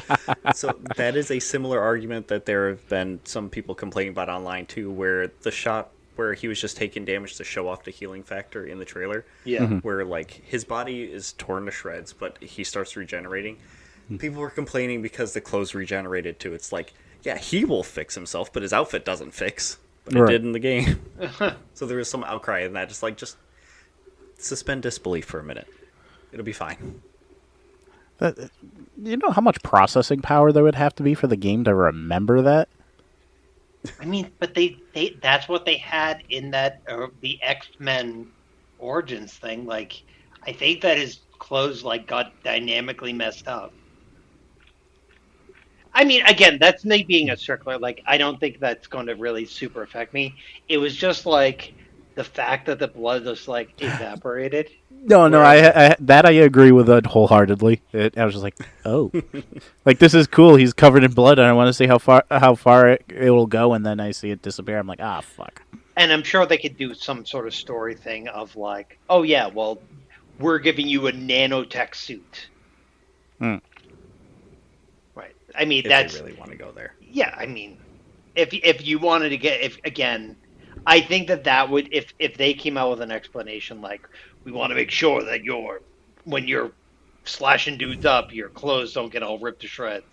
So that is a similar argument that there have been some people complaining about online, too, where the shot where he was just taking damage to show off the healing factor in the trailer, yeah, where, like, his body is torn to shreds, but he starts regenerating. People were complaining because the clothes regenerated, too. It's like, yeah, he will fix himself, but his outfit doesn't fix. But it Right. did in the game. So there was some outcry in that. Just suspend disbelief for a minute. It'll be fine. You know how much processing power there would have to be for the game to remember that? I mean, but they that's what they had in that the X-Men Origins thing. Like, I think that his clothes like got dynamically messed up. I mean, again, that's me being a circler. Like, I don't think that's going to really super affect me. It was just like the fact that the blood just like evaporated. No, no, Where I'm like, that I agree with it wholeheartedly. I was just like, oh, like this is cool. He's covered in blood, and I want to see how far it will go, and then I see it disappear. I'm like, ah, fuck. and I'm sure they could do some sort of story thing of like, oh yeah, well, we're giving you a nanotech suit, Hmm. right? I mean, If that's they really want to go there. yeah. I mean, if you wanted to get if again, I think that would if they came out with an explanation like we want to make sure that when you're slashing dudes up, your clothes don't get all ripped to shreds.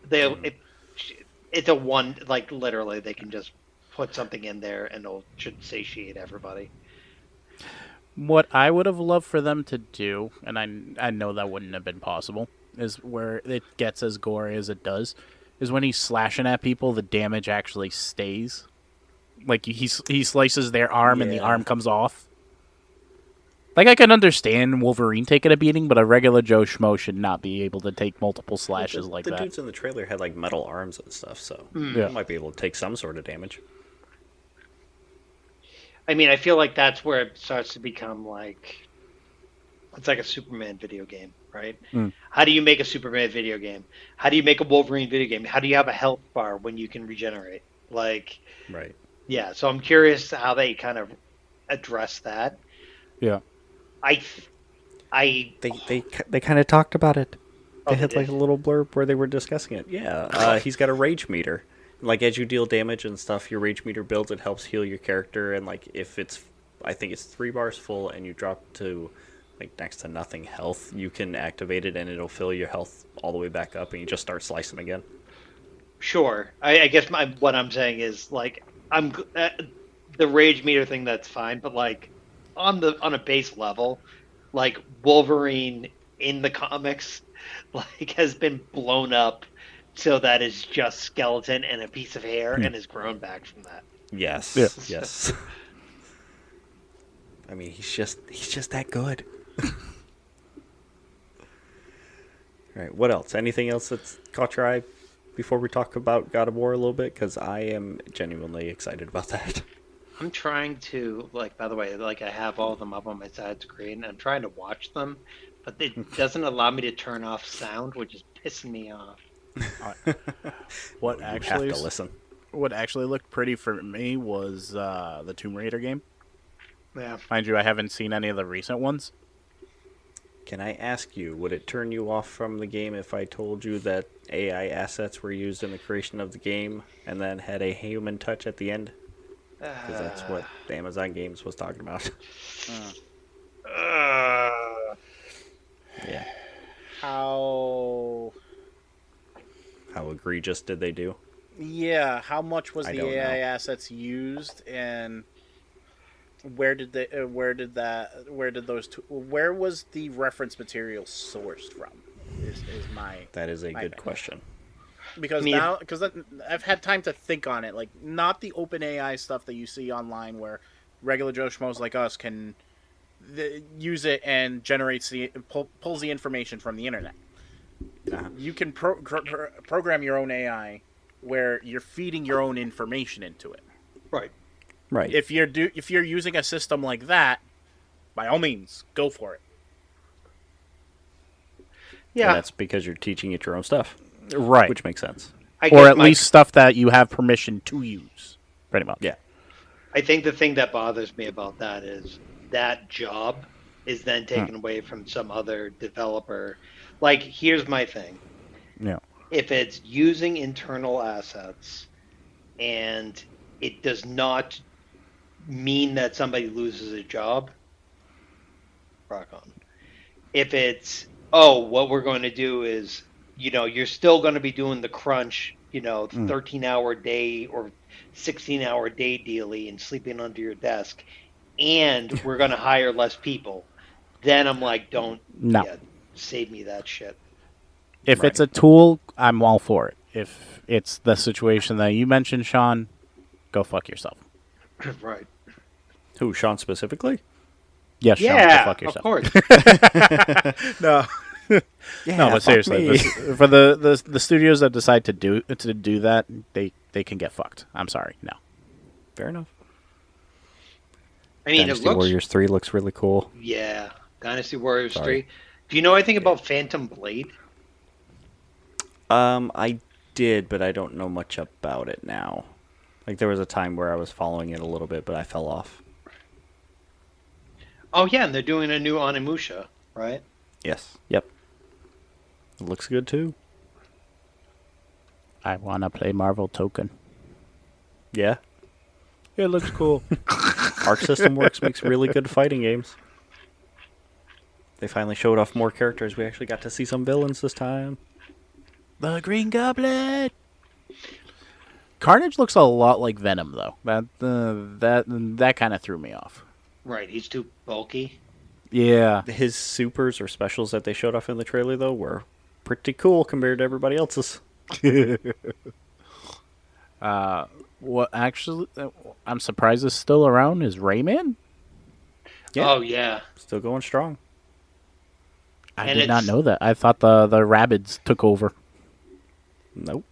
They Mm. it's a one like literally they can just put something in there and it should satiate everybody. What I would have loved for them to do, and I know that wouldn't have been possible, is where it gets as gory as it does, is when he's slashing at people, the damage actually stays. Like he slices their arm and the Yeah. arm comes off. Like I can understand Wolverine taking a beating, but a regular Joe Schmo should not be able to take multiple slashes the, like the that. dudes in the trailer had like metal arms and stuff, so Yeah. they might be able to take some sort of damage. I mean, I feel like that's where it starts to become like it's like a Superman video game, right? Mm. How do you make a Superman video game? How do you make a Wolverine video game? How do you have a health bar when you can regenerate? Like, Right. yeah, so I'm curious how they kind of address that. Yeah. I, I, They kind of talked about it. oh, They they had like did? a little blurb where they were discussing it. Yeah, he's got a rage meter. Like as you deal damage and stuff, your rage meter builds. It helps heal your character, and like if it's, I think it's 3 bars full, and you drop to like next to nothing health, you can activate it, and it'll fill your health all the way back up, and you just start slicing again. Sure. I guess what I'm saying is like the rage meter thing. That's fine, but like on a base level, like Wolverine in the comics, like has been blown up so that is just skeleton and a piece of hair and has grown back from that. Yes. Yeah. Yes. I mean, he's just that good. All right. What else? Anything else that's caught your eye before we talk about God of War a little bit? Because I am genuinely excited about that. I'm trying to like. By the way, like I have all of them up on my side screen. I'm trying to watch them, but it doesn't allow me to turn off sound, which is pissing me off. What You actually have to listen. what actually looked pretty for me was the Tomb Raider game. Yeah. Mind you, I haven't seen any of the recent ones. Can I ask you, would it turn you off from the game if I told you that AI assets were used in the creation of the game and then had a human touch at the end? Because that's what the Amazon Games was talking about. Yeah. How? How egregious did they do? Yeah. How much was I the don't AI know. assets used, and where did they? Where did that? Where did those? Where was the reference material sourced from? Is That is a my good thing. question. I Because mean, now because I've had time to think on it, like not the open AI stuff that you see online where regular Joe schmoes like us can use it and generates pulls the information from the internet. Uh-huh. You can program your own AI where you're feeding your own information into it. right. Right. If you're using a system like that, by all means, go for it. And Yeah, that's because you're teaching it your own stuff, Right. which makes sense. I Or guess at least stuff that you have permission to use. Pretty much. Yeah. I think the thing that bothers me about that is that job is then taken away from some other developer. Like, here's my thing. Yeah. If it's using internal assets and it does not mean that somebody loses a job, rock on. If it's, oh, what we're going to do is, you're still going to be doing the crunch, 13-hour day or 16-hour day daily and sleeping under your desk, and we're going to hire less people, then I'm like, don't, No. yeah, save me that shit. If it's Right. a tool, I'm all for it. If it's the situation that you mentioned, Sean, go fuck yourself. Right. Who, Sean specifically? Yes, Sean, go Yeah, fuck of yourself. course. No, Yeah, no, but fuck seriously, me. for the studios that decide to do that, they can get fucked. I'm sorry, no. Fair enough. I mean, it Dynasty looks, Warriors 3 looks really cool. yeah, Dynasty Warriors Sorry. 3. Do you know anything about Phantom Blade? I did, but I don't know much about it now. Like, there was a time where I was following it a little bit, but I fell off. Oh, yeah, and they're doing a new Onimusha, right? Yes. Yep. It looks good, too. I wanna play Marvel Token. Yeah. It looks cool. Arc System Works makes really good fighting games. They finally showed off more characters. We actually got to see some villains this time. The Green Goblin. Carnage looks a lot like Venom, though. That kind of threw me off. Right, he's too bulky. Yeah. His supers or specials that they showed off in the trailer, though, were pretty cool compared to everybody else's. What actually? I'm surprised is still around. Is Rayman? Yeah. Oh, yeah. Still going strong. I And did not it's- know that. I thought the Rabbids took over. Nope.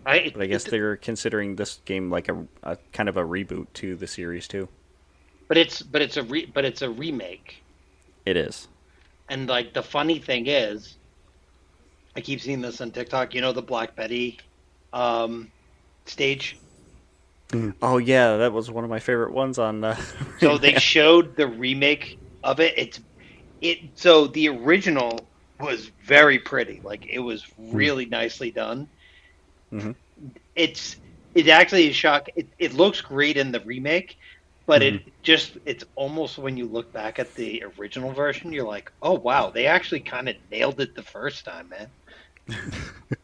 I, But I guess they're considering this game like a kind of a reboot to the series, too. but it's a remake. It is. And like the funny thing is, I keep seeing this on TikTok. You know the Black Betty stage. Oh, yeah, that was one of my favorite ones on. So they showed the remake of it. So the original was very pretty. Like it was really nicely done. Mhm. It actually is shock. It looks great in the remake, but it's almost when you look back at the original version, you're like, oh wow, they actually kind of nailed it the first time, man.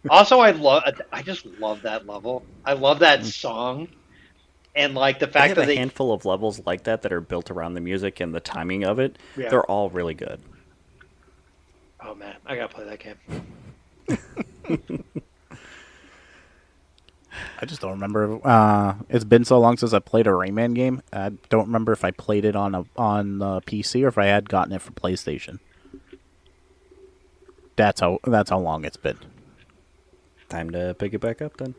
Also, I just love that level. I love that song, and like the They fact have that a handful of levels like that that are built around the music and the timing of it. Yeah. They're all really good. Oh man, I gotta play that game. I just don't remember. It's been so long since I played a Rayman game. I don't remember if I played it on the PC or if I had gotten it for PlayStation. That's how long it's been. Time to pick it back up then.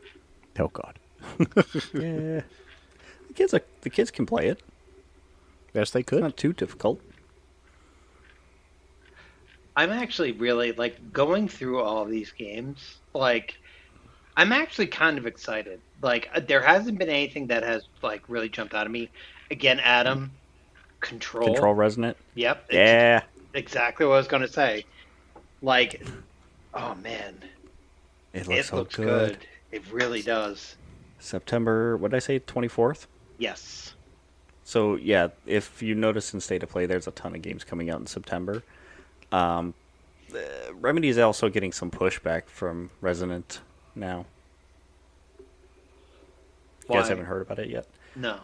Oh God. Yeah. The kids can play it. Yes, they It's could. not too difficult. I'm actually really like going through all these games. Like, I'm actually kind of excited. Like, there hasn't been anything that has like really jumped out at me. Again, Adam, Control. Control Resonant. Yep. Yeah. exactly what I was going to say. Like, oh man, It looks it so looks good. good. It really does. September, what did I say, 24th? Yes. So, yeah, if you notice in State of Play, there's a ton of games coming out in September. Remedy is also getting some pushback from Resident now. You guys Why? haven't heard about it yet? No.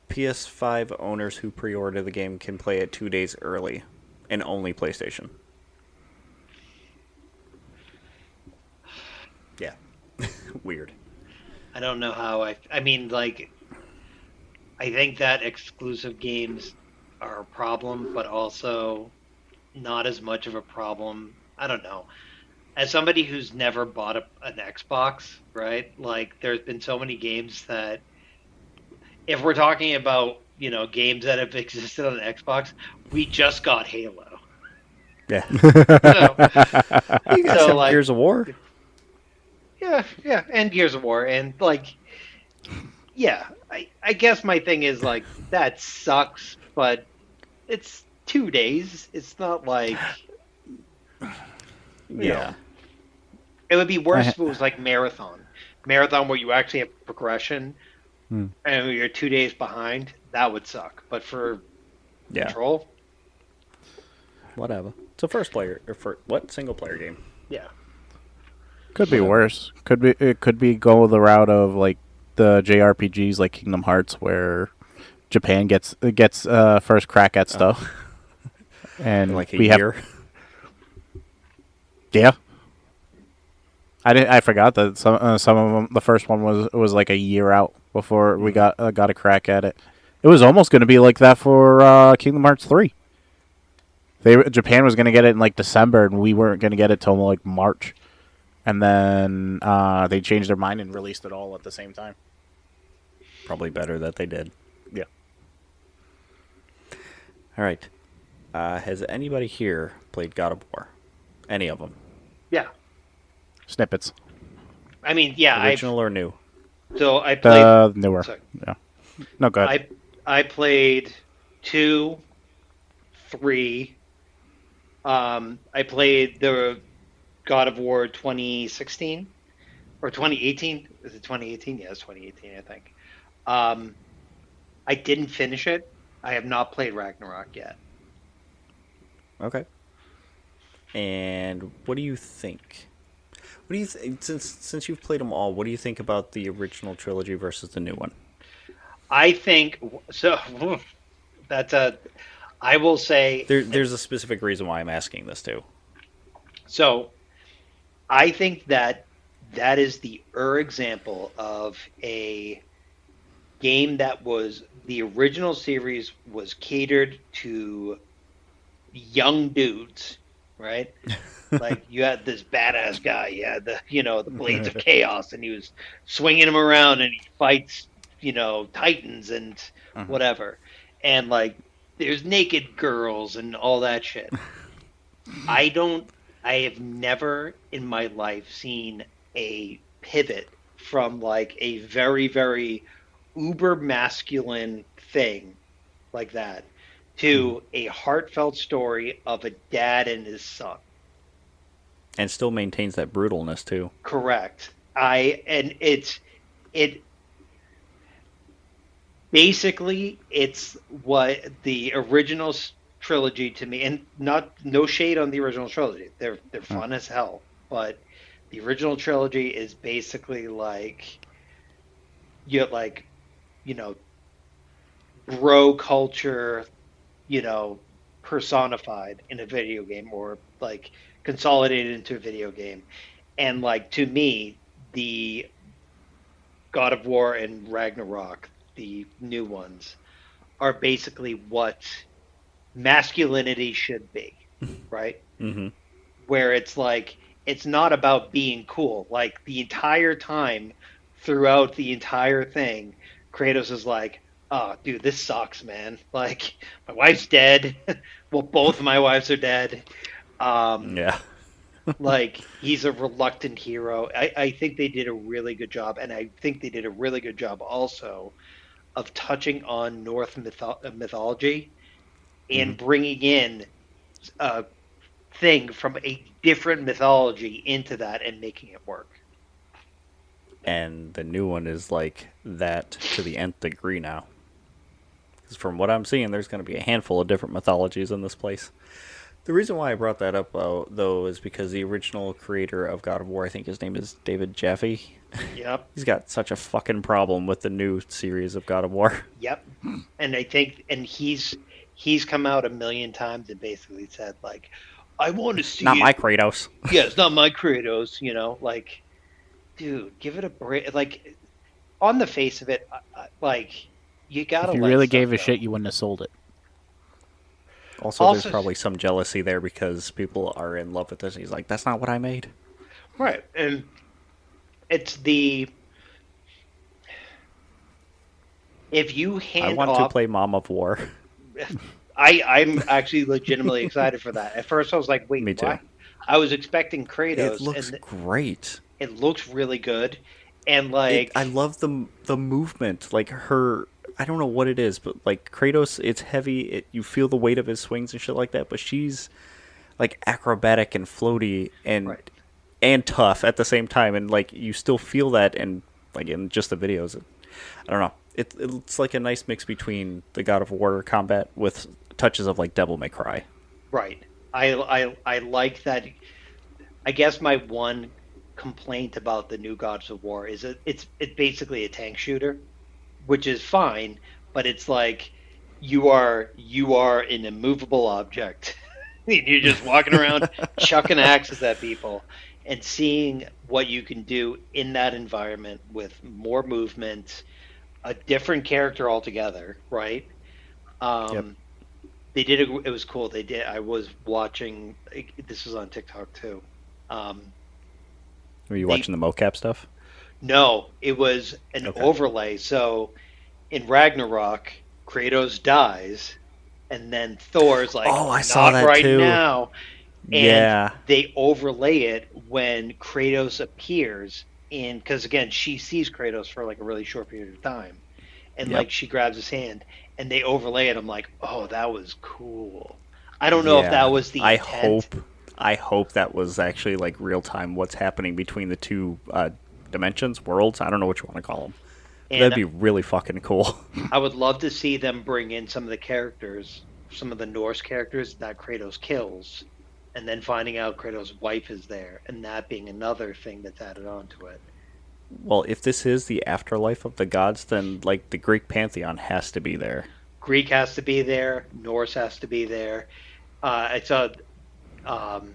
PS5 owners who pre order the game can play it 2 days early and only PlayStation. Yeah. Weird. I don't know how I mean, like, I think that exclusive games are a problem, but also not as much of a problem. I don't know. As somebody who's never bought an Xbox, right? Like, there's been so many games that, if we're talking about, games that have existed on Xbox, we just got Halo. Yeah. So, You guys so have like, Gears of War? yeah, yeah, and Gears of War, and like, yeah, I guess my thing is like that sucks, but it's 2 days. It's not like, you Yeah. know, it would be worse I, if it was like marathon where you actually have progression hmm. and you're 2 days behind. That would suck. But for Yeah. control, Whatever. It's a first player or for what single player game? yeah, Could be Whatever. worse. It could be go the route of like the JRPGs like Kingdom Hearts, where Japan gets first crack at Oh, stuff, in and like a we have year. yeah. I forgot that some of them. The first one was like a year out before we Hmm. got a crack at it. It was almost going to be like that for Kingdom Hearts 3. Japan was going to get it in like December, and we weren't going to get it till like March. And then they changed their mind and released it all at the same time. Probably better that they did. Yeah. All right. Has anybody here played God of War? Any of them? yeah. Snippets. I mean, yeah, Original or new? I played. The newer. Sorry, Yeah. No good. I played 2, 3. I played the God of War 2016 or 2018. Is it 2018? Yeah, it's 2018, I think. Um, I didn't finish it. I have not played Ragnarok yet. Okay. And what do you think? What do you since you've played them all? What do you think about the original trilogy versus the new one? I think so. That's a. I will say There's a specific reason why I'm asking this too. so. I think that that is the example of a game that was the original series was catered to young dudes, right? Like you had this badass guy, you had the blades of chaos, and he was swinging them around, and he fights titans and Mhm. whatever, and like there's naked girls and all that shit. I don't. I have never in my life seen a pivot from like a very very uber masculine thing like that Mhm. to a heartfelt story of a dad and his son. And still maintains that brutalness too. Correct. I and it basically it's what the original trilogy to me, and not no shade on the original trilogy. They're Hmm. fun as hell, but the original trilogy is basically like you like you know bro culture, you know, personified in a video game or like consolidated into a video game. And like to me, the God of War and Ragnarok, the new ones, are basically what masculinity should be, right? Hmm. Where it's like it's not about being cool. Like the entire time throughout the entire thing, Kratos is like, "Oh, dude, this sucks, man. Like my wife's dead. Well, both of my wives are dead. Um, Yeah. like he's a reluctant hero. I think they did a really good job, and I think they did a really good job also of touching on Norse mythology Hmm. and bringing in thing from a different mythology into that and making it work. And the new one is like that to the nth degree now. Because from what I'm seeing, there's going to be a handful of different mythologies in this place. The reason why I brought that up, though, is because the original creator of God of War, I think his name is David Jaffe. Yep. He's got such a fucking problem with the new series of God of War. Yep. And I think, and he's come out a million times and basically said like, I want to see Not it. my Kratos. Yeah, it's not my Kratos, like, dude, give it a break. Like, on the face of it, like, you gotta If you like really stuff, gave a though. shit, you wouldn't have sold it. Also, there's probably some jealousy there because people are in love with this. He's like, that's not what I made. Right, and it's if you I hand want off, to play Mom of War. I'm actually legitimately excited for that. At first, I was like, wait, Me too. what? I was expecting Kratos, It looks and great. it looks really good, and like, I love the movement. Like her, I don't know what it is, but like Kratos, it's heavy. You feel the weight of his swings and shit like that. But she's like acrobatic and floaty right. and tough at the same time, and like you still feel that, and like in just the videos. I don't know. It's like a nice mix between the God of War combat with touches of like Devil May Cry. Right. I like that. I guess my one complaint about the new Gods of War is it's basically a tank shooter, which is fine, but it's like you are an immovable object. You're just walking around chucking axes at people and seeing what you can do in that environment with more movement, a different character altogether, right? Yep. Um, they did it was cool. They did. I was watching. This was on TikTok too. Um, Were you they watching the mocap stuff? no, it was an Okay. overlay. So in Ragnarok, Kratos dies, and then Thor's like, Oh, I saw "Not that right too. now," and Yeah. they overlay it when Kratos appears in because again she sees Kratos for like a really short period of time, and Yep. like she grabs his hand and they overlay it. I'm like, oh, that was cool. I don't know if that Yeah. was the I intent. hope. I hope that was actually like real time. What's happening between the two dimensions, worlds? I don't know what you want to call them. But that'd And be really fucking cool. I would love to see them bring in some of the characters, some of the Norse characters that Kratos kills, and then finding out Kratos' wife is there, and that being another thing that's added onto it. Well, if this is the afterlife of the gods, then like the Greek pantheon has to be there. Greek has to be there, Norse has to be there. I saw um,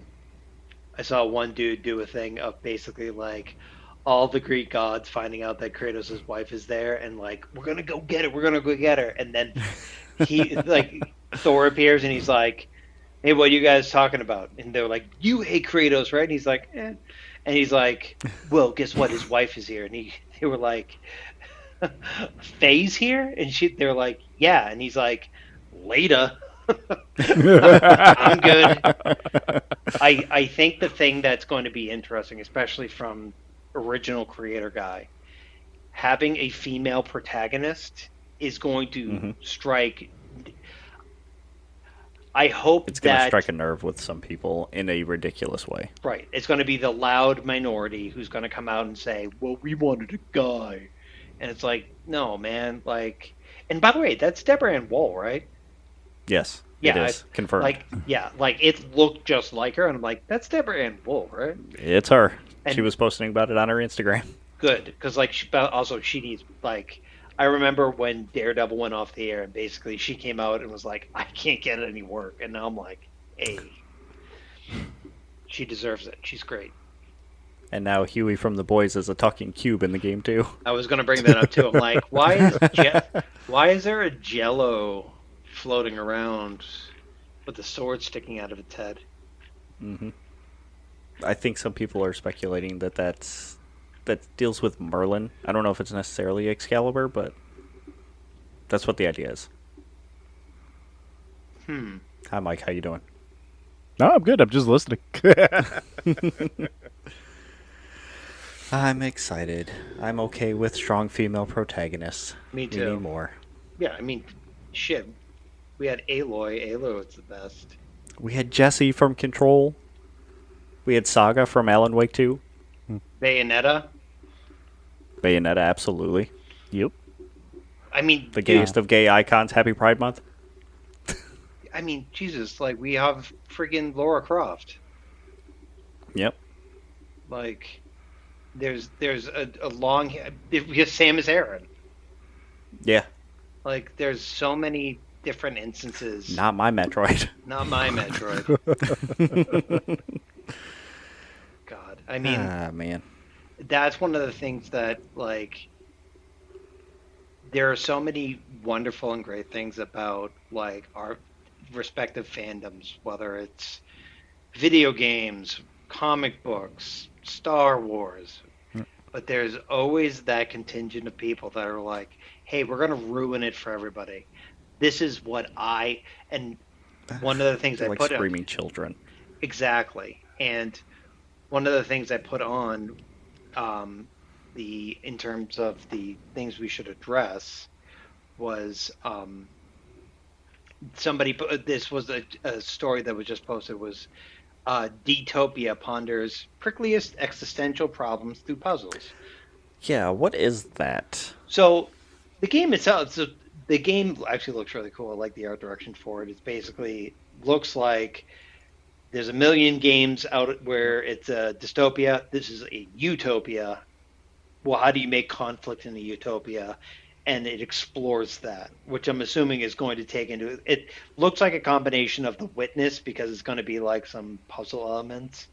I saw one dude do a thing of basically like all the Greek gods finding out that Kratos' wife is there and like we're gonna go get it, we're gonna go get her, and then he like Thor appears and he's like, "Hey, what are you guys talking about?" And they're like, "You hate Kratos, right?" And he's like, "Eh." And he's like, "Well, guess what? His wife is here." And they were like, "Faye's here?" And they're like, "Yeah." And he's like, "Later." I'm good. I think the thing that's going to be interesting, especially from original creator guy, having a female protagonist is going to Hmm. strike. I hope It's gonna that strike a nerve with some people in a ridiculous way. right, it's going to be the loud minority who's going to come out and say, "Well, we wanted a guy," and it's like, no, man, like. And by the way, that's Deborah Ann Woll, right? Yes, it Yeah, is confirmed. like it looked just like her, and I'm like, that's Deborah Ann Woll, right? It's her. She And was posting about it on her Instagram. good because like but also she needs like I remember when Daredevil went off the air and basically she came out and was like, I can't get any work, and now I'm like, hey, she deserves it. She's great. And now Huey from The Boys is a talking cube in the game too. I was gonna bring that up too. I'm like, why is there a Jello floating around with a sword sticking out of its head? Hmm. I think some people are speculating that deals with Merlin. I don't know if it's necessarily Excalibur, but that's what the idea is. Hmm. Hi, Mike. How you doing? No, I'm good. I'm just listening. I'm excited. I'm okay with strong female protagonists. Me We need too. more. Yeah, I mean, shit. We had Aloy. Aloy was the best. We had Jesse from Control. We had Saga from Alan Wake 2. Bayonetta. Bayonetta, absolutely. Yep. I mean, The dude. gayest of gay icons. Happy Pride Month. I mean, Jesus. Like we have friggin' Laura Croft. Yep. Like there's a long. We have Samus Aran. Yeah. Like there's so many different instances. Not my Metroid. Not my Metroid. God. I mean, Ah, man. that's one of the things that like there are so many wonderful and great things about like our respective fandoms, whether it's video games, comic books, Star Wars. But there's always that contingent of people that are like, hey, we're going to ruin it for everybody. This is what and one of the things They're I like put on, screaming children. exactly. And one of the things I put on in terms of the things we should address was this was a story that was just posted was Detopia ponders prickliest existential problems through puzzles. Yeah, what is that? So the game itself, the game actually looks really cool. I like the art direction for it. It's basically looks like there's a million games out where it's a dystopia. This is a utopia. Well, how do you make conflict in a utopia? And it explores that, which I'm assuming is going to take into it. Looks like a combination of The Witness because it's going to be like some puzzle elements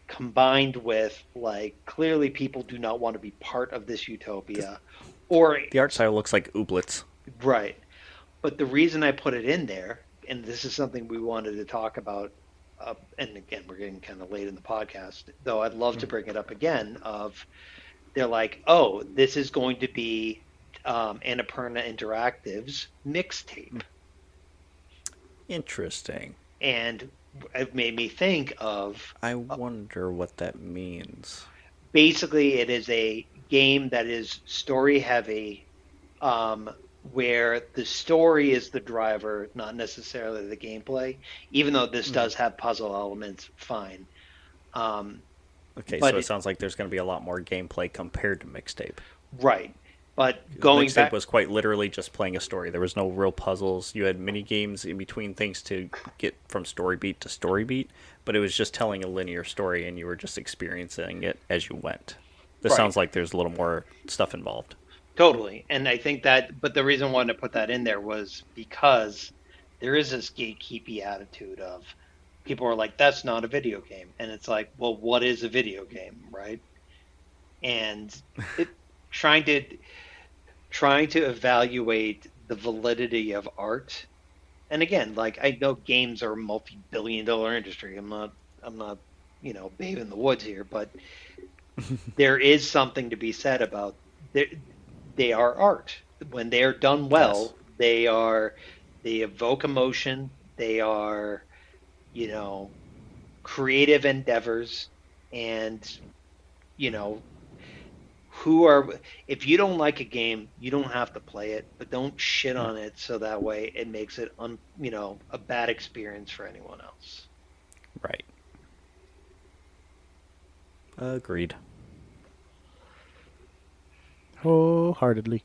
combined with like clearly people do not want to be part of this utopia, or The art style looks like ooblets. right. But the reason I put it in there, and this is something we wanted to talk about, and again we're getting kind of late in the podcast, though I'd love to bring it up again. Of they're like, oh, this is going to be Annapurna Interactive's mixtape. Interesting. And it made me think of I wonder what that means. basically it is a game that is story heavy, where the story is the driver, not necessarily the gameplay, even though this does have puzzle elements, fine. Um, Okay, but so it sounds like there's going to be a lot more gameplay compared to mixtape. right. But going Mixtape back, was quite literally just playing a story. There was no real puzzles. You had mini games in between things to get from story beat to story beat, but it was just telling a linear story, and you were just experiencing it as you went. This right. sounds like there's a little more stuff involved. Totally. And I think that, but the reason I wanted to put that in there was because there is this gatekeepy attitude of people are like, that's not a video game. And it's like, well, what is a video game, right? And it trying to trying to evaluate the validity of art. And again, like I know games are a multi-billion-dollar industry. I'm not, babe in the woods here, but there is something to be said about they are art. When they are done Yes. well, they evoke emotion. They are, you know, creative endeavors, and you know who are. If you don't like a game, you don't have to play it, but don't shit on it so that way it makes it a bad experience for anyone else. Right. Agreed. Wholeheartedly.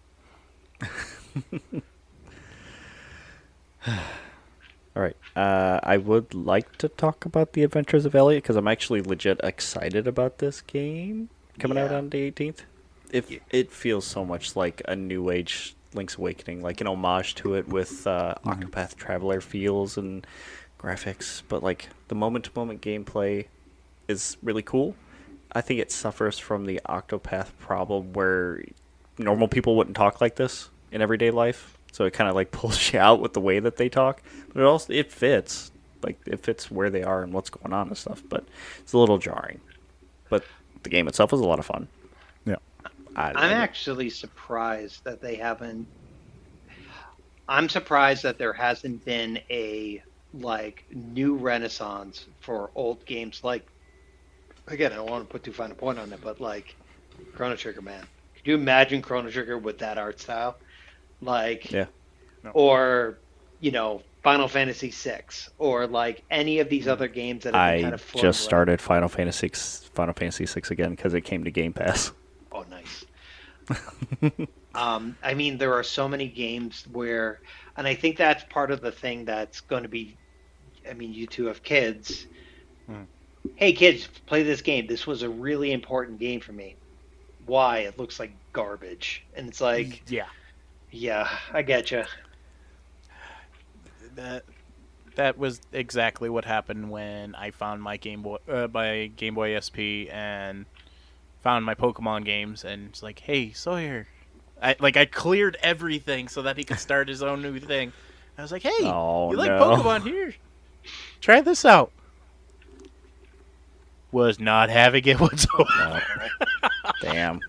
All right. I would like to talk about the Adventures of Elliot because I'm actually legit excited about this game coming out Yeah. on the 18th. It feels so much like a new age Link's Awakening, like an homage to it with Octopath Traveler feels and graphics, but like the moment to moment gameplay is really cool. I think it suffers from the Octopath problem where normal people wouldn't talk like this in everyday life. So it kind of like pulls you out with the way that they talk, but it fits. Like it fits where they are and what's going on and stuff, but it's a little jarring. But the game itself is a lot of fun. Yeah. I I'm like it. actually surprised that they haven't. I'm surprised that there hasn't been a like new renaissance for old games. Like again, I don't want to put too fine a point on it, but like Chrono Trigger, man, could you imagine Chrono Trigger with that art style? Like, Yeah. or you know, Final Fantasy VI, or like any of these other games that have been kind I of floating just around. started Final Fantasy 6 again because it came to Game Pass. Oh, nice. I mean, there are so many games where, and I think that's part of the thing that's going to be. I mean, you two have kids. Hmm. Hey, kids, play this game. This was a really important game for me. Why? It looks like garbage, and it's like, Yeah, yeah, I get you. that that was exactly what happened when I found my Game Boy SP and found my Pokemon games, and it's like, hey, Sawyer, I cleared everything so that he could start his own new thing. I was like, hey, Oh you like no. Pokemon? Here, try this out. Was not having it whatsoever. No. Damn.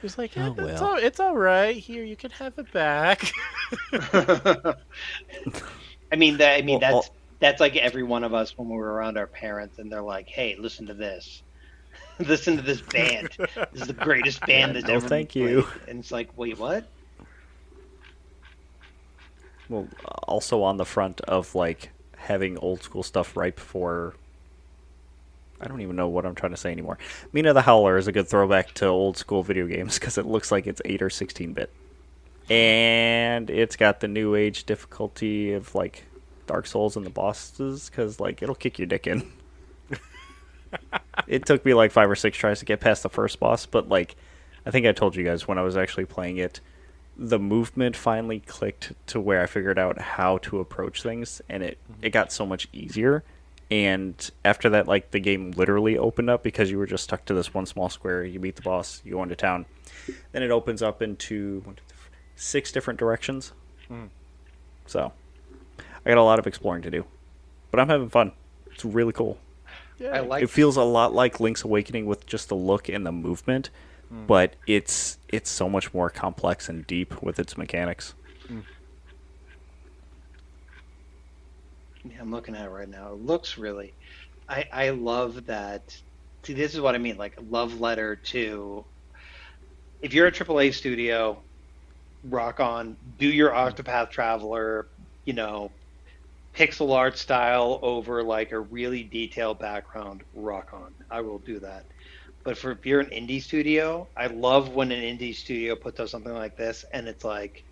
He's like, yeah, Oh well. it's all right. Here, you can have it back. I mean Well, oh, that's like every one of us when we're around our parents, and they're like, "Hey, listen to this. Listen to this band. This is the greatest yeah, band that's no ever been thank you. played." And it's like, "Wait, what?" Well, also on the front of like having old school stuff ripe for, I don't even know what I'm trying to say anymore. Mina the Howler is a good throwback to old school video games because it looks like it's 8 or 16-bit. And it's got the new age difficulty of like Dark Souls and the bosses because like it'll kick your dick in. It took me like 5 or 6 tries to get past the first boss, but like I think I told you guys when I was actually playing it, the movement finally clicked to where I figured out how to approach things, and it got so much easier. And after that, like the game literally opened up because you were just stuck to this one small square. You beat the boss, you go into town, then it opens up into 6 different directions. Hmm. So I got a lot of exploring to do, but I'm having fun. It's really cool. I Yeah. It like feels a lot like Link's Awakening with just the look and the movement, but it's so much more complex and deep with its mechanics. Yeah, I'm looking at it right now. It looks really. I love that. See, this is what I mean. Like, love letter to. If you're a AAA studio, rock on. Do your Octopath Traveler, you know, pixel art style over like a really detailed background. Rock on. I will do that. But for if you're an indie studio, I love when an indie studio puts out something like this, and it's like,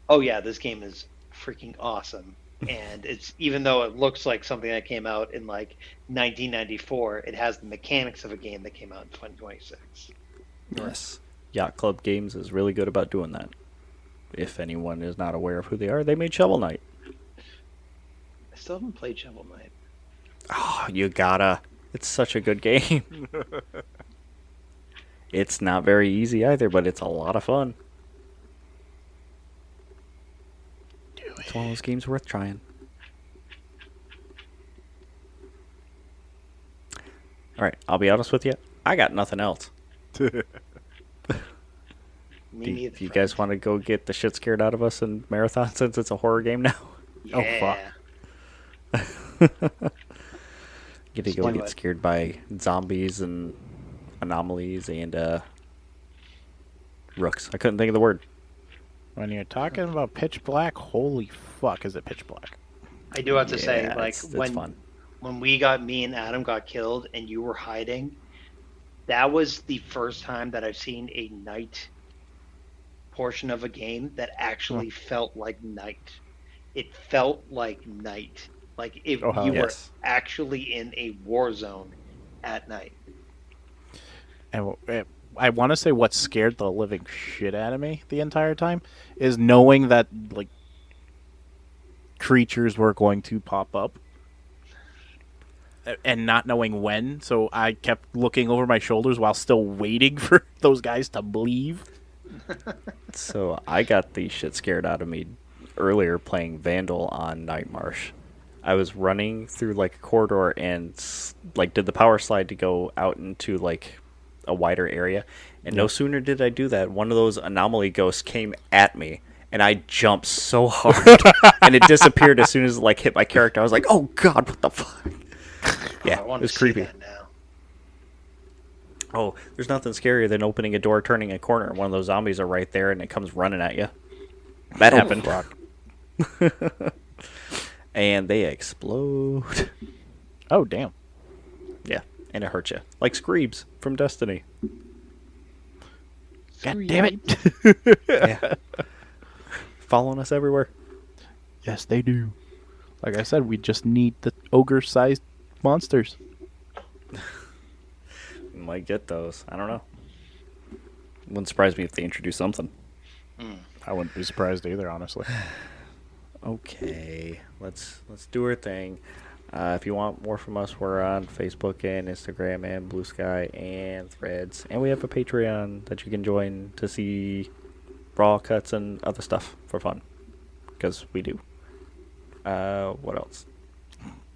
oh yeah, this game is freaking awesome. And it's even though it looks like something that came out in like 1994, it has the mechanics of a game that came out in 2026. Yes. Yacht Club Games is really good about doing that. If anyone is not aware of who they are, they made Shovel Knight. I still haven't played Shovel Knight. Oh, you gotta. It's such a good game. It's not very easy either, but it's a lot of fun. It's one of those games worth trying. All right, I'll be honest with you. I got nothing else. Me Do neither. you friend. guys want to go get the shit scared out of us in Marathon since it's a horror game now? Oh, fuck. Yeah. Get to Let's go do get it. scared by zombies and anomalies and rooks. I couldn't think of the word. When you're talking about pitch black, holy fuck, is it pitch black? I do have to say, Yeah, like it's fun. when me and Adam got killed and you were hiding, that was the first time that I've seen a night portion of a game that actually felt like night. It felt like night. Like if Oh, hell you were Yes. actually in a war zone at night. And I want to say what scared the living shit out of me the entire time is knowing that like creatures were going to pop up and not knowing when. So I kept looking over my shoulders while still waiting for those guys to leave. So I got the shit scared out of me earlier playing Vandal on Night Marsh. I was running through like a corridor and like did the power slide to go out into like a wider area. And no sooner did I do that, one of those anomaly ghosts came at me, and I jumped so hard, and it disappeared as soon as it like hit my character. I was like, "Oh God, what the fuck?" Yeah, I it want was to see creepy. that now. Oh, there's nothing scarier than opening a door, turning a corner, and one of those zombies are right there, and it comes running at you. That happened. Fuck. And they explode. Oh, damn. Yeah, and it hurts you. Like Screebs from Destiny. God damn it. Yeah. Following us everywhere. Yes, they do. Like I said, we just need the ogre-sized monsters. Might get those. I don't know. Wouldn't surprise me if they introduce something. I wouldn't be surprised either, honestly. Okay, let's do our thing. If you want more from us, we're on Facebook and Instagram and Blue Sky and Threads, and we have a Patreon that you can join to see raw cuts and other stuff for fun, because we do. What else?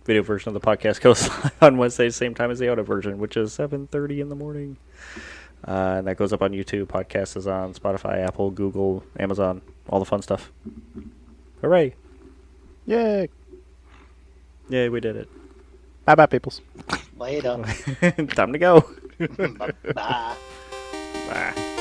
Video version of the podcast goes live on Wednesday, same time as the audio version, which is 7:30 in the morning. And that goes up on YouTube. Podcast is on Spotify, Apple, Google, Amazon, all the fun stuff. Hooray! Yay. Yay, we did it. Bye-bye, peoples. Later. Time to go. Bye. Bye.